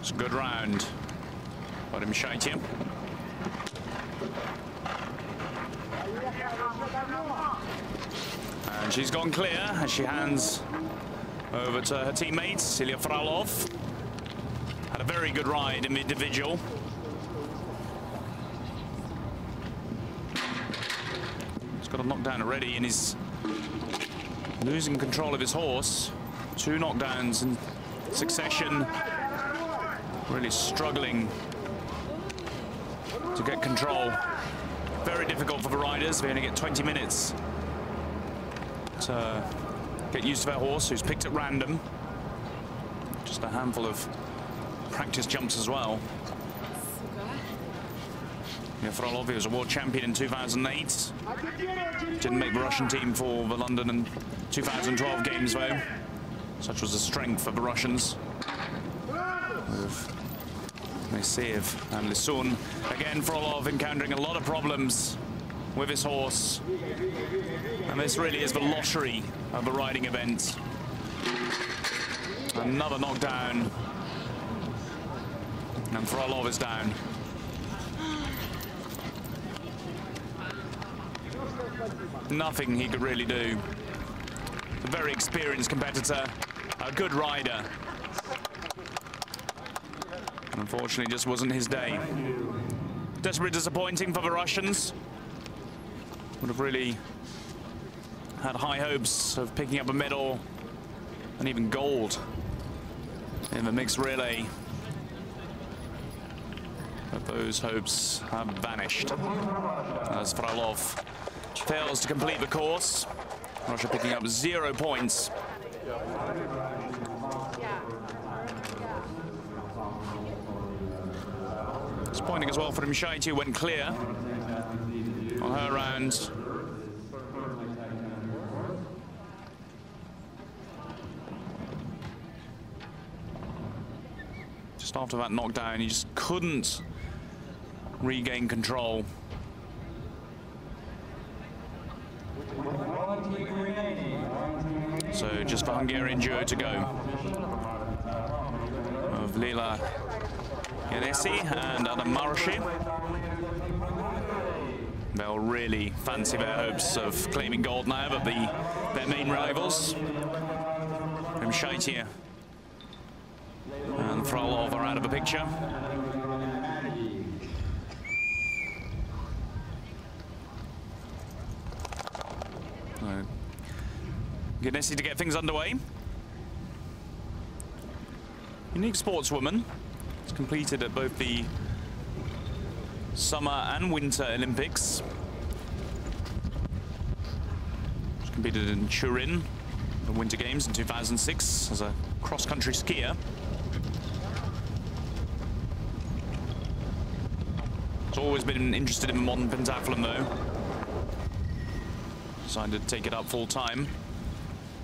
It's a good round by Rimshaitia. And she's gone clear as she hands over to her teammate, Ilya Frolov. Had a very good ride in the individual. He's got a knockdown already in his losing control of his horse. 2 knockdowns in succession. Really struggling to get control. Very difficult for the riders. They only get 20 minutes to get used to their horse, who's picked at random. Just a handful of practice jumps as well. Yeah, Frolov, he was a world champion in 2008. Didn't make the Russian team for the London and 2012 games, though. Such was the strength of the Russians. With Meseev and Lisun. Again, Frolov encountering a lot of problems with his horse. And this really is the lottery of the riding event. Another knockdown. And Frolov is down. Nothing he could really do. A very experienced competitor, a good rider. Unfortunately, just wasn't his day. Desperately disappointing for the Russians. Would have really had high hopes of picking up a medal and even gold in the mixed relay. But those hopes have vanished as Frolov fails to complete the course. Russia picking up 0 points. Disappointing as well for Mshaiti, who went clear on her round. Just after that knockdown, he just couldn't regain control. So just the Hungarian duo to go of Lila Genesi and Adam Maroshi. They'll really fancy their hopes of claiming gold now, but their main rivals, Mshaiti and Frolov, are out of the picture. Genesi to get things underway. Unique sportswoman. It's completed at both the Summer and Winter Olympics. She competed in Turin, the Winter Games in 2006 as a cross-country skier. She's always been interested in the modern pentathlon, though. Decided to take it up full time.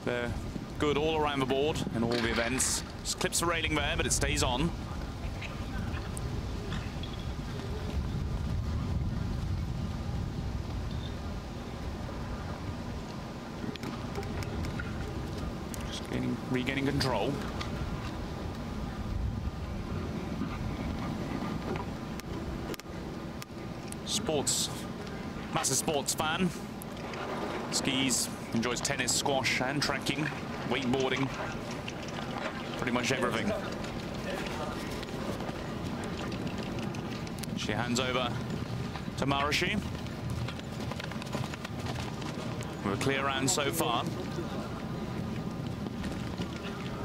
They're good all around the board in all the events. Just clips the railing there, but it stays on. Just regaining control. Massive sports fan. Skis, enjoys tennis, squash and trekking, wakeboarding, pretty much everything. She hands over to Maroshi. With a clear round so far.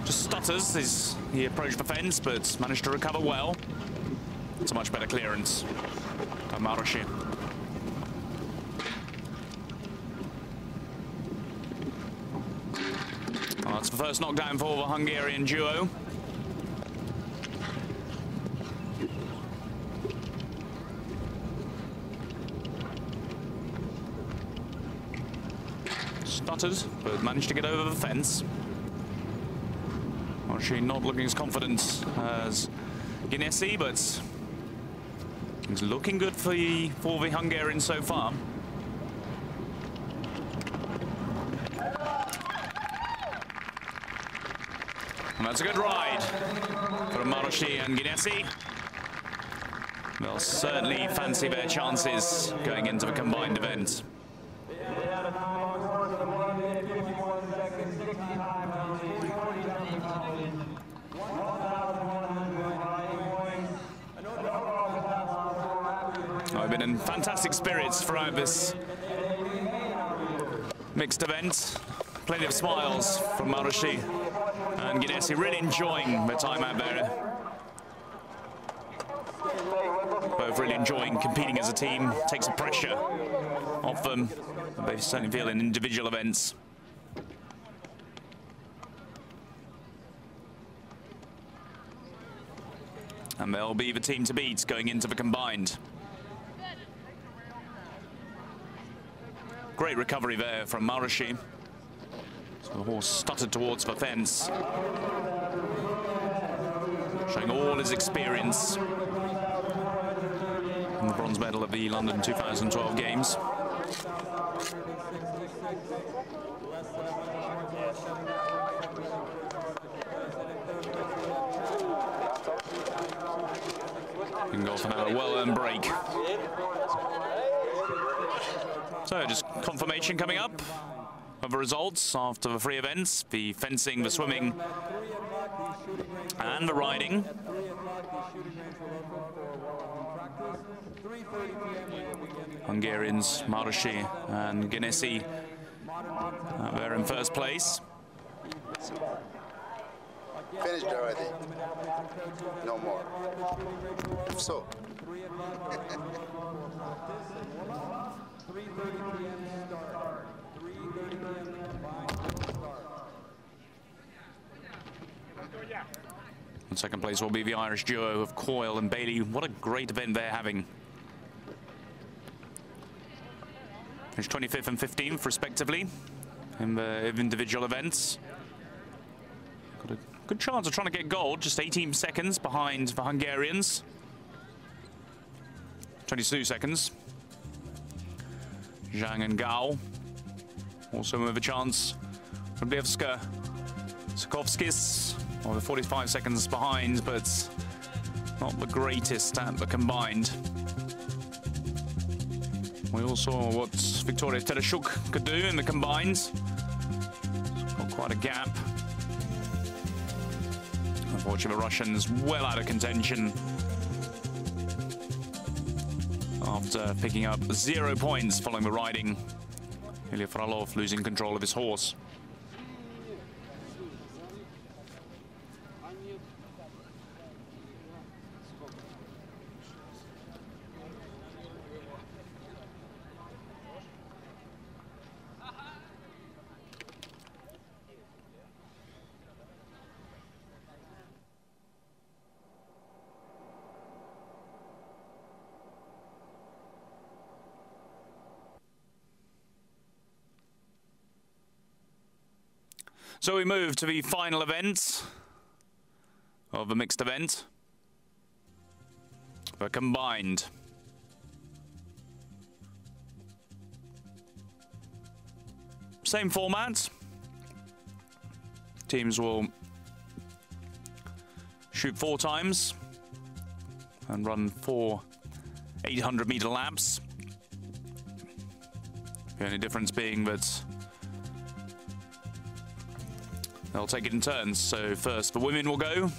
Just stutters as he approached the fence, but managed to recover well. It's a much better clearance by Maroshi. That's the first knockdown for the Hungarian duo. Stuttered, but managed to get over the fence. Actually not looking as confident as Genesi, but he's looking good for the Hungarian so far. And that's a good ride from Maroshi and Genesi. They'll certainly fancy their chances going into the combined event. I've been in fantastic spirits throughout this mixed event. plenty of smiles from Marushi and Ginesi, really enjoying the time out there. Both really enjoying competing as a team, takes the pressure off them. They certainly feel in individual events. And they'll be the team to beat going into the combined. Great recovery there from Marushi. So the horse stuttered towards the fence, showing all his experience in the bronze medal of the London 2012 Games. Can go for now a well-earned break. So just confirmation coming up of the results after the three events: the fencing, the swimming, and the riding. Hungarians Marushi and Ginesi they're in first place. Finished already. No more. So. 3:30 p.m. start. 3:30 p.m. combined start. In second place will be the Irish duo of Coyle and Bailey. What a great event they're having. Finished 25th and 15th respectively in the individual events. Got a good chance of trying to get gold, just 18 seconds behind the Hungarians. 22 seconds. Zhang and Gao also with a chance. Rublievska, Sokovskis, well, 45 seconds behind, but not the greatest at the combined. We all saw what Victoria Tereshuk could do in the combined. Got quite a gap. Unfortunately, the Russians well out of contention after picking up 0 points following the riding. Ilya Frolov losing control of his horse. So we move to the final event of the mixed event, the combined. Same format. Teams will shoot 4 times and run 4 800-meter laps. The only difference being that they'll take it in turns. So first the women will go,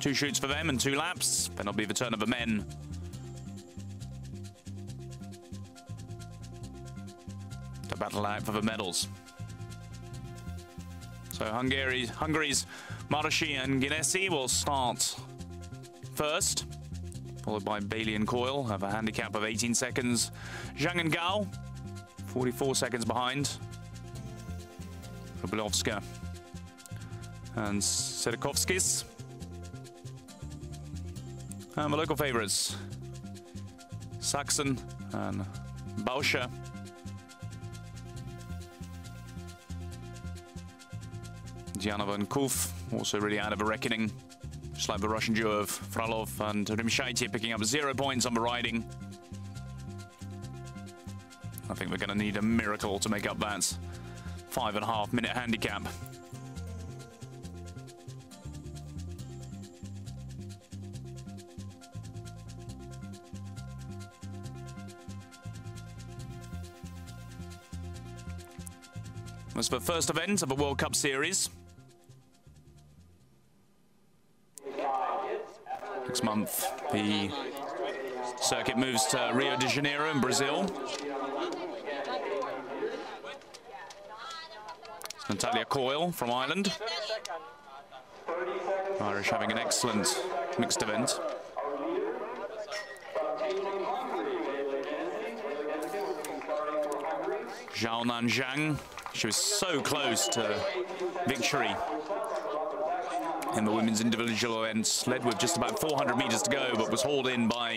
2 shoots for them and 2 laps. Then it'll be the turn of the men. To battle out for the medals. So Hungary's Marushi and Ginesi will start first, followed by Bailey and Coyle, have a handicap of 18 seconds. Zhang and Gao, 44 seconds behind. Rublievska and Sedekovskis. And the local favourites, Saxon and Bauscher. Dianova and Kuf also really out of a reckoning. Just like the Russian duo of Frolov and Rimshaiti picking up 0 points on the riding. I think we're going to need a miracle to make up that 5.5-minute handicap. That's the first event of the World Cup Series. Next month, the circuit moves to Rio de Janeiro in Brazil. Natalia Coyle from Ireland. Irish having an excellent mixed event. Xiaonan Zhang, she was so close to victory in the women's individual events, led with just about 400 meters to go, but was hauled in by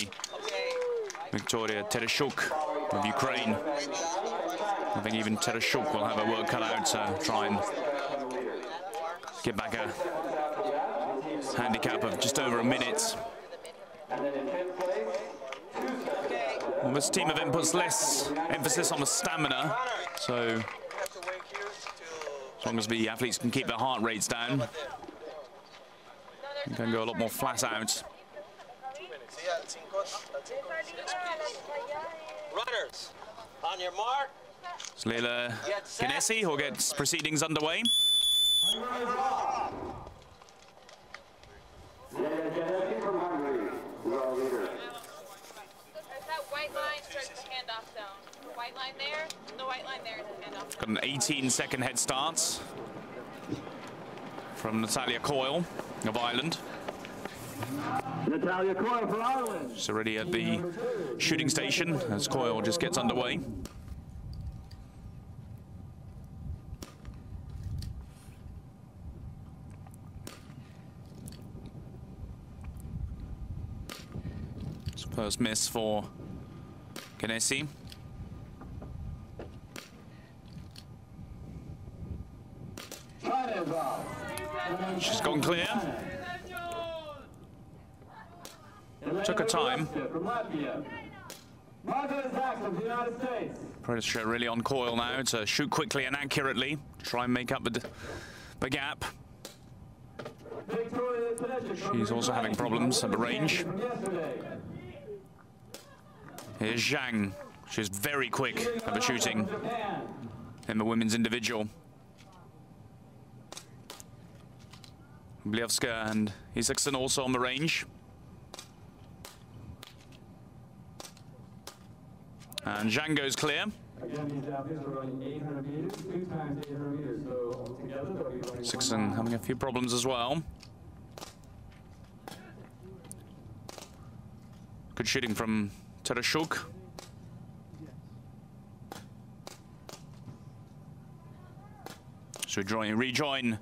Victoria Tereshchuk of Ukraine. I think even Tereshchuk will have her work cut out to try and get back a handicap of just over a minute. Well, this team event puts less emphasis on the stamina, so as long as the athletes can keep their heart rates down, you can go a lot more flat out. Runners, on your mark. It's Leila Ganesi who gets proceedings underway. White line there, the white line there is a handoff. Got an 18-second head start from Natalia Coyle of Ireland. Natalia Coyle for Ireland. She's already at the shooting station as Coyle just gets underway. It's first miss for Ganesi. She's gone clear. Took her time. Pressure really on Coyle now to shoot quickly and accurately, try and make up the gap. She's also having problems at the range. Here's Zhang. She's very quick at the shooting in the women's individual. Blievska and Isaacson also on the range. And Zhang goes clear. Isaacson having a few problems as well. Good shooting from Tereshchuk. So rejoin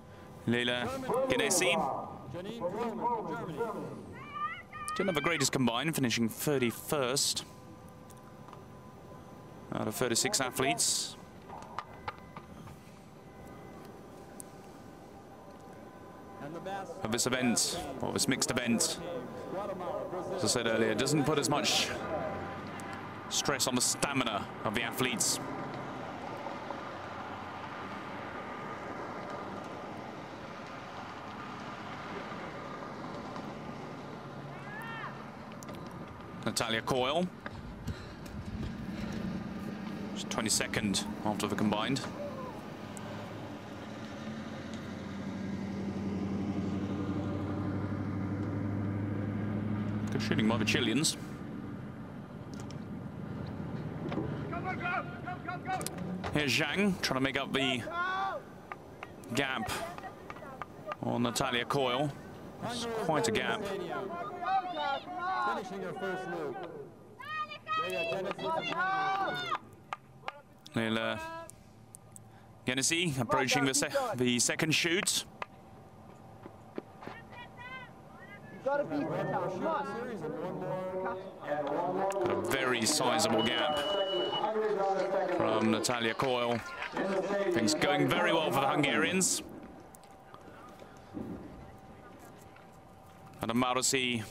Leila Ganesi. Didn't have the greatest combine, finishing 31st out of 36 athletes. Of this event, or this mixed event, as I said earlier, doesn't put as much stress on the stamina of the athletes. Natalia Coyle, she's 22nd after the combined. Good shooting by the Chileans. Here's Zhang trying to make up the gap on Natalia Coyle. It's quite a gap. Finishing her first loop. Leila Ganesi approaching the second shoot. Got a very sizable gap from Natalia Coyle. Things going very well for the Hungarians. And Marosi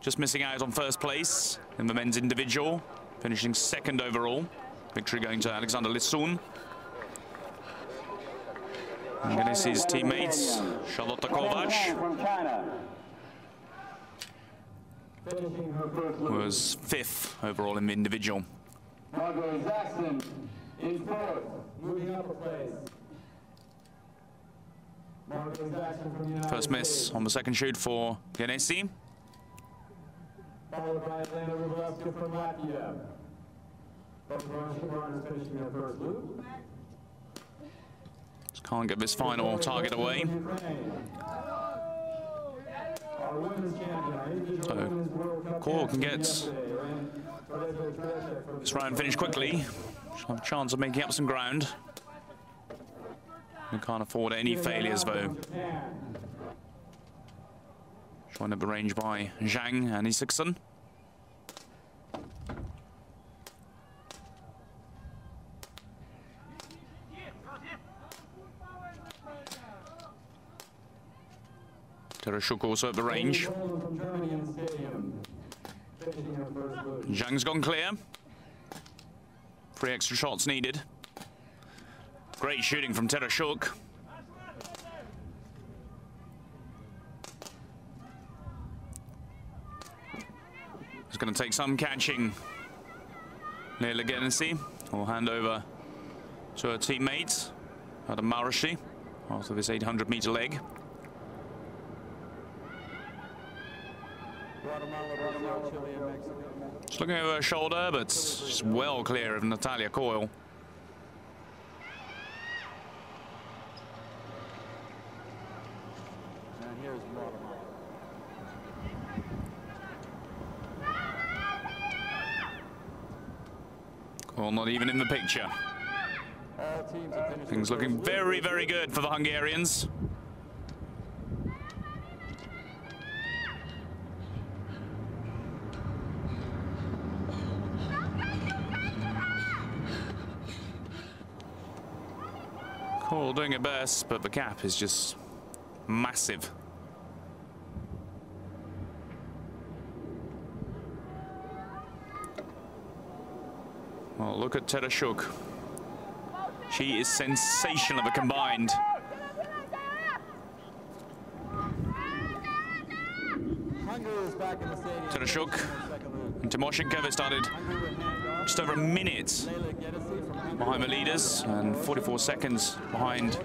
just missing out on first place in the men's individual, finishing second overall. Victory going to Alexander Lissun. And Ganesi's teammates, Charlotta Kovac was 5th overall in the individual. Margot Jackson in 4th, moving up a place. Margot Jackson from the United First miss on the second shoot for Ganesi. Followed by Atlanta Rubleska from Latvia. Both runners finishing their first loop. Can't get this final target away. So, Coyle can get this round finished quickly. Should have a chance of making up some ground. We can't afford any failures, though. Showing up the range by Zhang and Isaacson. Tereshuk also at the range. Zhang's gone clear. 3 extra shots needed. Great shooting from Tereshuk. It's going to take some catching. Leila Genesi will hand over to her teammate, Adam Marashi, after this 800-meter leg. Just looking over her shoulder, but she's well clear of Natalia Coyle. And here's Guatemala. Coyle not even in the picture. Things looking very, very good for the Hungarians. Coyle doing her best, but the gap is just massive. Well, look at Tereshuk. She is sensational at the combined. Tereshuk and Timoshenko, they started just over a minute behind the leaders and 44 seconds behind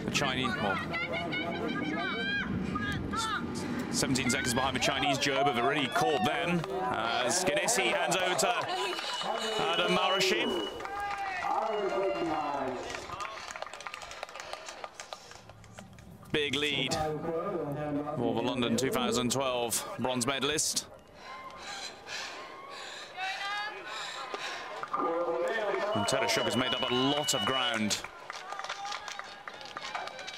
the Chinese. Well, 17 seconds behind the Chinese duo, but they've already caught them as Genesi hands over to Adam Marashi. Big lead for the London 2012 bronze medalist. And Tereshuk has made up a lot of ground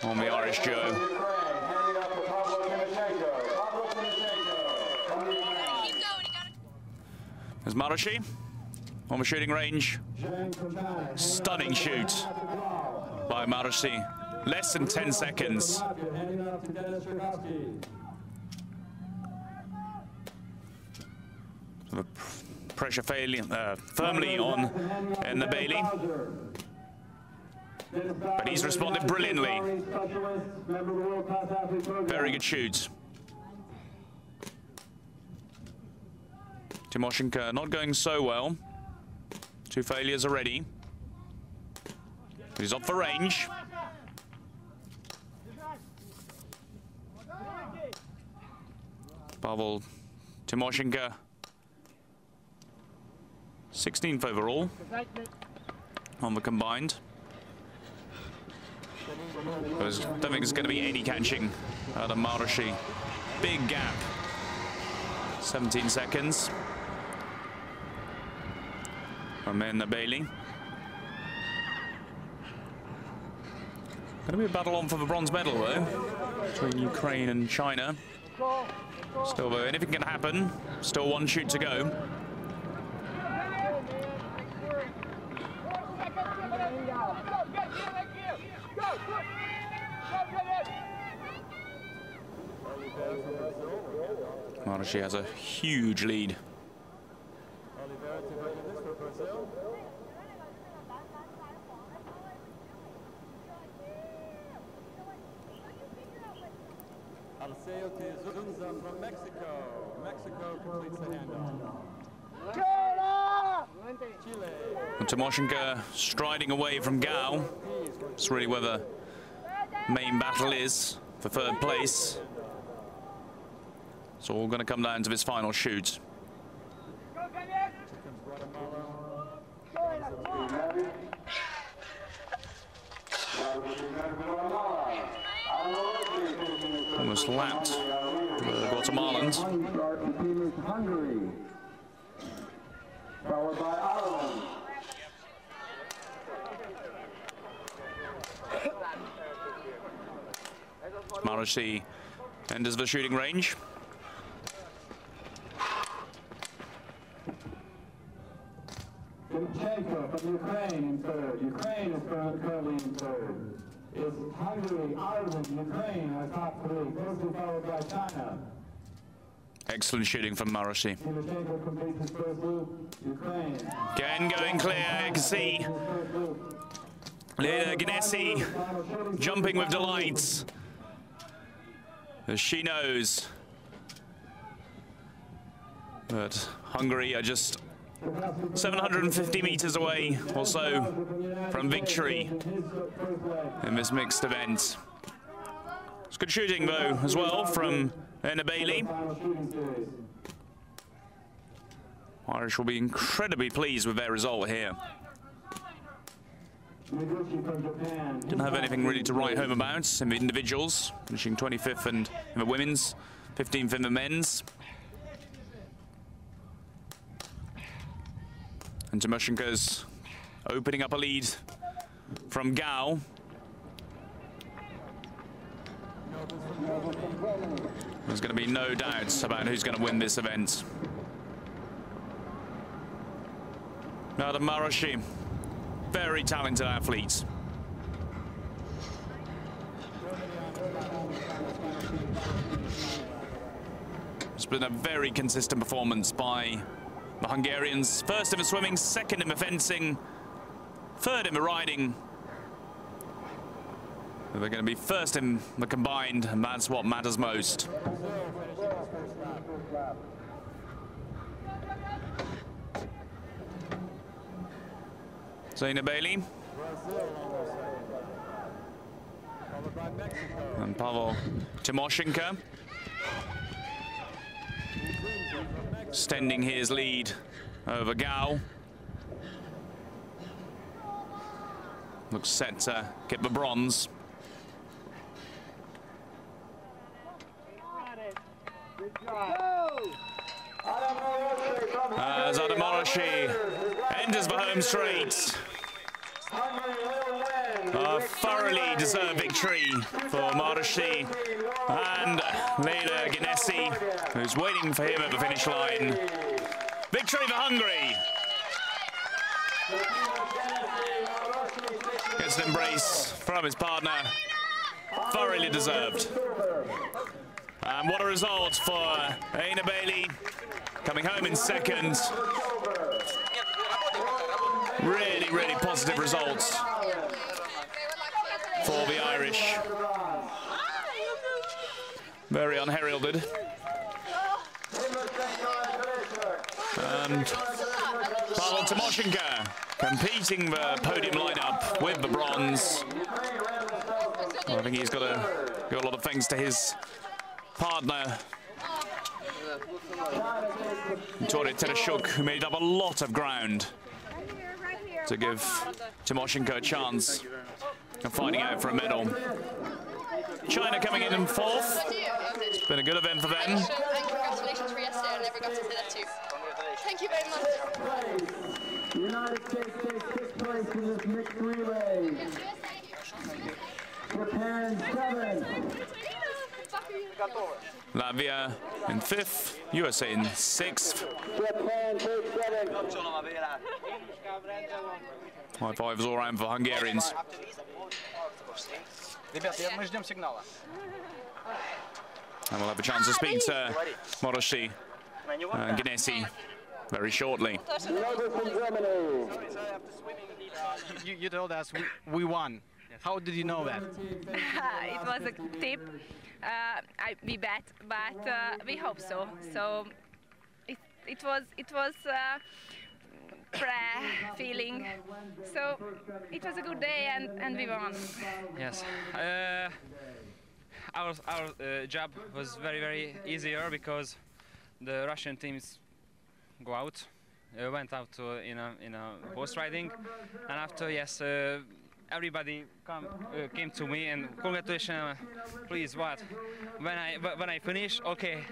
on the Irish duo. There's Marashi on the shooting range. Stunning shoot by Marashi. Less than 10 seconds. The pressure firmly on in the Bailey. But he's responded brilliantly. Very good shoot. Timoshenko not going so well. 2 failures already. He's off for range. Pavel Timoshenko, 16th overall on the combined. I don't think there's going to be any catching out of Marashi. Big gap. 17 seconds. From in the Bailey. Going to be a battle on for the bronze medal, though, between Ukraine and China. Still, though, anything can happen. Still 1 shoot to go. Marashi has a huge lead. From Mexico. Mexico completes the handoff. And Timoshenko striding away from Gao. It's really where the main battle is for 3rd place. It's all going to come down to this final shoot. Almost lapped the Guatemalans. Hungary, followed by Ireland. Maroshi enters the shooting range. Timchenko from Ukraine in third. Ukraine is currently in third. It's Hungary, Ireland, Ukraine are top three, closely followed by China. Excellent shooting from Maroshi. Timchenko completes his first loop. Ukraine. Again going clear, you can see Leda Ganesi jumping with delight, as she knows that Hungary are just 750 meters away or so from victory in this mixed event. It's good shooting though as well from Anna Bailey. Irish will be incredibly pleased with their result here. Didn't have anything really to write home about in the individuals, finishing 25th in the women's, 15th in the men's. And Timoshenko's opening up a lead from Gao. There's going to be no doubts about who's going to win this event. Now the Maroshi, very talented athlete. It's been a very consistent performance by the Hungarians. First in the swimming, second in the fencing, third in the riding. They're going to be first in the combined, and that's what matters most. Zaina Bailey. And Pavel Timoshenko. Extending his lead over Gao. Looks set to get the bronze. As Adam Maroshi enters the home straight. A thoroughly deserved victory for Maroshi and Leda Ganesi, who's waiting for him at the finish line. Victory for Hungary. Gets an embrace from his partner. Thoroughly deserved. And what a result for Aina Bailey, coming home in second. Really, really positive results for the Irish. Very unheralded. And Pavel Timoshenko competing the podium lineup with the bronze. I think he's got a lot of thanks to his partner, Tore Tereshuk, who made up a lot of ground to give Timoshenko a chance of finding out for a medal. China coming in fourth. It's been a good event for them. And congratulations for yesterday. I never got to say that too. Thank you very much. The United States takes fifth place in this mixed relay. Japan 7th. Latvia in fifth, USA in sixth. Japan takes 7th. High fives all around for Hungarians. And we'll have a chance to speak to Maroshi and Ganesi very shortly. You told us we won. How did you know that? It was a tip. We bet, but we hope so. So it was feeling. So it was a good day, and we won. Yes. Our job was very easier because the Russian teams went out in a horse riding, and after everybody came to me and congratulations, please, what? When I finish, okay,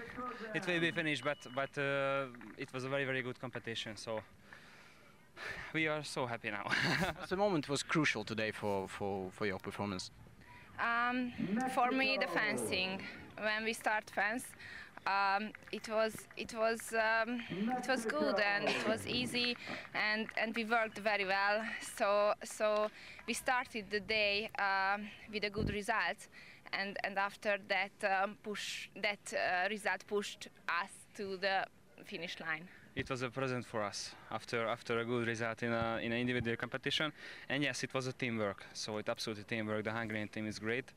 it will be finished, but it was a very, very good competition, so we are so happy now. The moment was crucial today for your performance. For me, the fencing. When we start fence, it was good and it was easy, and we worked very well. So we started the day with a good result, and after that result pushed us to the finish line. It was a present for us after a good result in an individual competition, and yes, it was a teamwork. So it absolutely teamwork. The Hungarian team is great.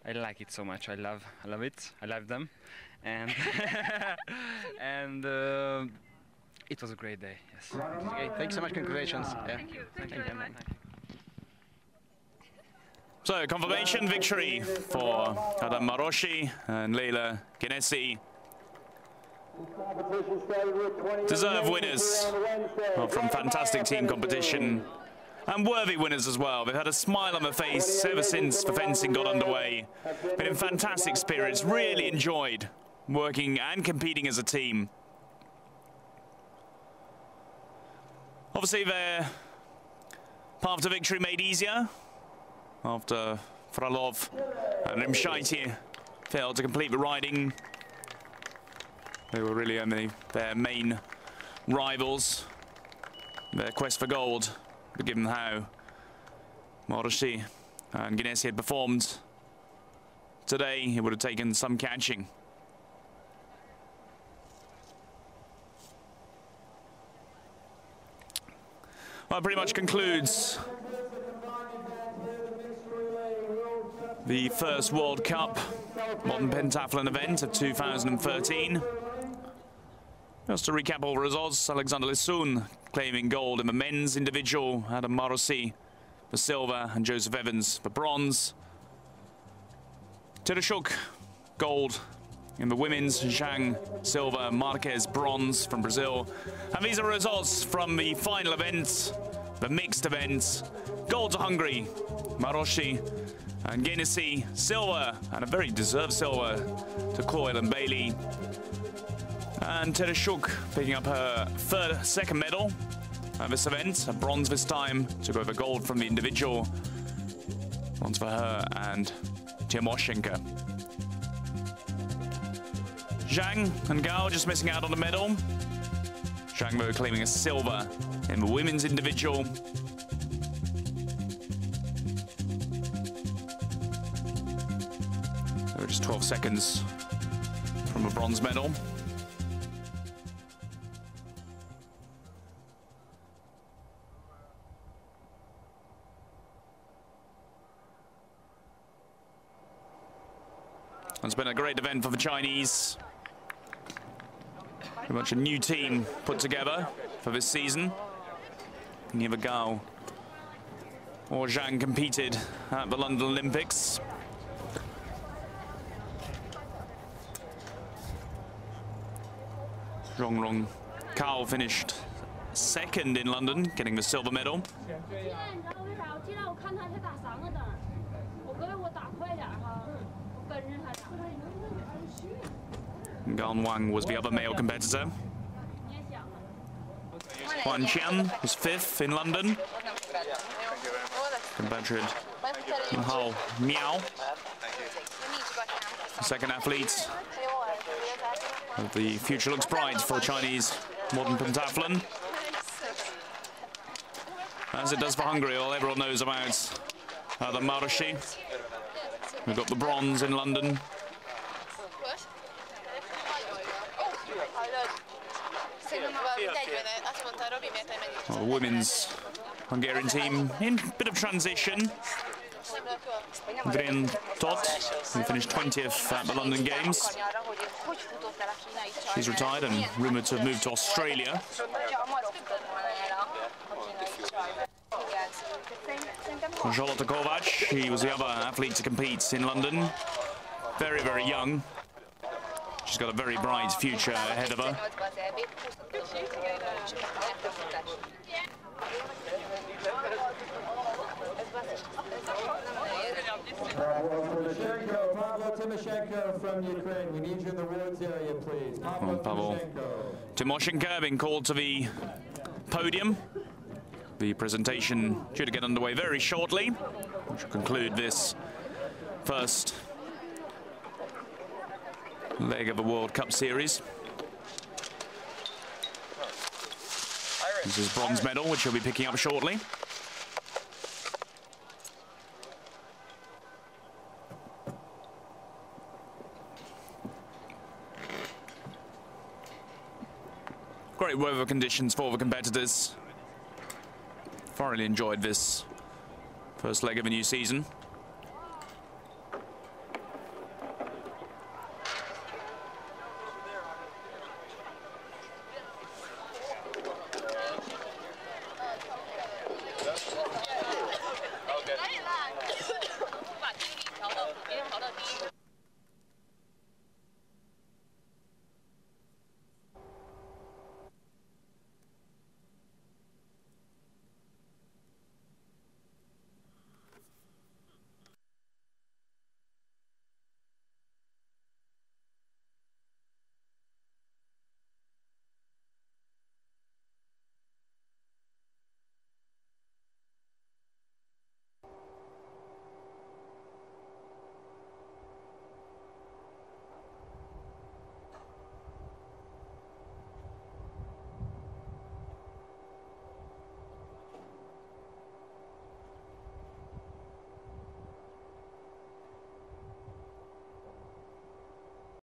I like it so much. I love it. I love them, and and it was a great day. Yes. Okay, thanks so much. Congratulations. Yeah. Thank you. Thank you very much. So confirmation victory for Adam Maroshi and Leila Genesi. Deserved winners from fantastic team competition, and worthy winners as well. They've had a smile on their face ever since the fencing got underway. Been in fantastic spirits, really enjoyed working and competing as a team. Obviously their path to victory made easier after Frolov and Rimshaiti failed to complete the riding. They were really only their main rivals. Their quest for gold, but given how Maroshi and Genesi had performed today, it would have taken some catching. Well, that pretty much concludes the first World Cup modern pentathlon event of 2013. Just to recap all the results, Alexander Lissoun claiming gold in the men's individual, Adam Marosi for silver, and Joseph Evans for bronze. Tereshuk, gold in the women's, Zhang, silver, Marquez, bronze from Brazil. And these are results from the final event, the mixed event. Gold to Hungary, Maroshi and Genesi, silver, and a very deserved silver to Coyle and Bailey. And Tereshuk picking up her second medal at this event, a bronze this time, took over gold from the individual. Bronze for her and Tymoshenko. Zhang and Gao just missing out on the medal. Zhang though claiming a silver in the women's individual. They were just 12 seconds from a bronze medal. It's been a great event for the Chinese. Pretty much a new team put together for this season. Neither Gao or Zhang competed at the London Olympics. Zhongrong Cao finished second in London, getting the silver medal. Gan Wang was the other male competitor. Huan Qian was fifth in London. Compatriot Hao Miao, the second athlete of the future looks bright for Chinese modern pentathlon, as it does for Hungary. All everyone knows about the Maroshi. We've got the bronze in London. Well, the women's Hungarian team in a bit of transition. Adrian Tot, who finished 20th at the London Games. She's retired and rumoured to have moved to Australia. Charlotte Kovac, he was the other athlete to compete in London. Very, very young. She's got a very bright future ahead of her. Pavlo Timoshenko from Ukraine. We need you in the woods area, please. Pavel Timoshenko being called to the podium. The presentation due to get underway very shortly, which will conclude this first leg of the World Cup series. This is bronze medal, which he'll be picking up shortly. Great weather conditions for the competitors. Thoroughly enjoyed this first leg of a new season.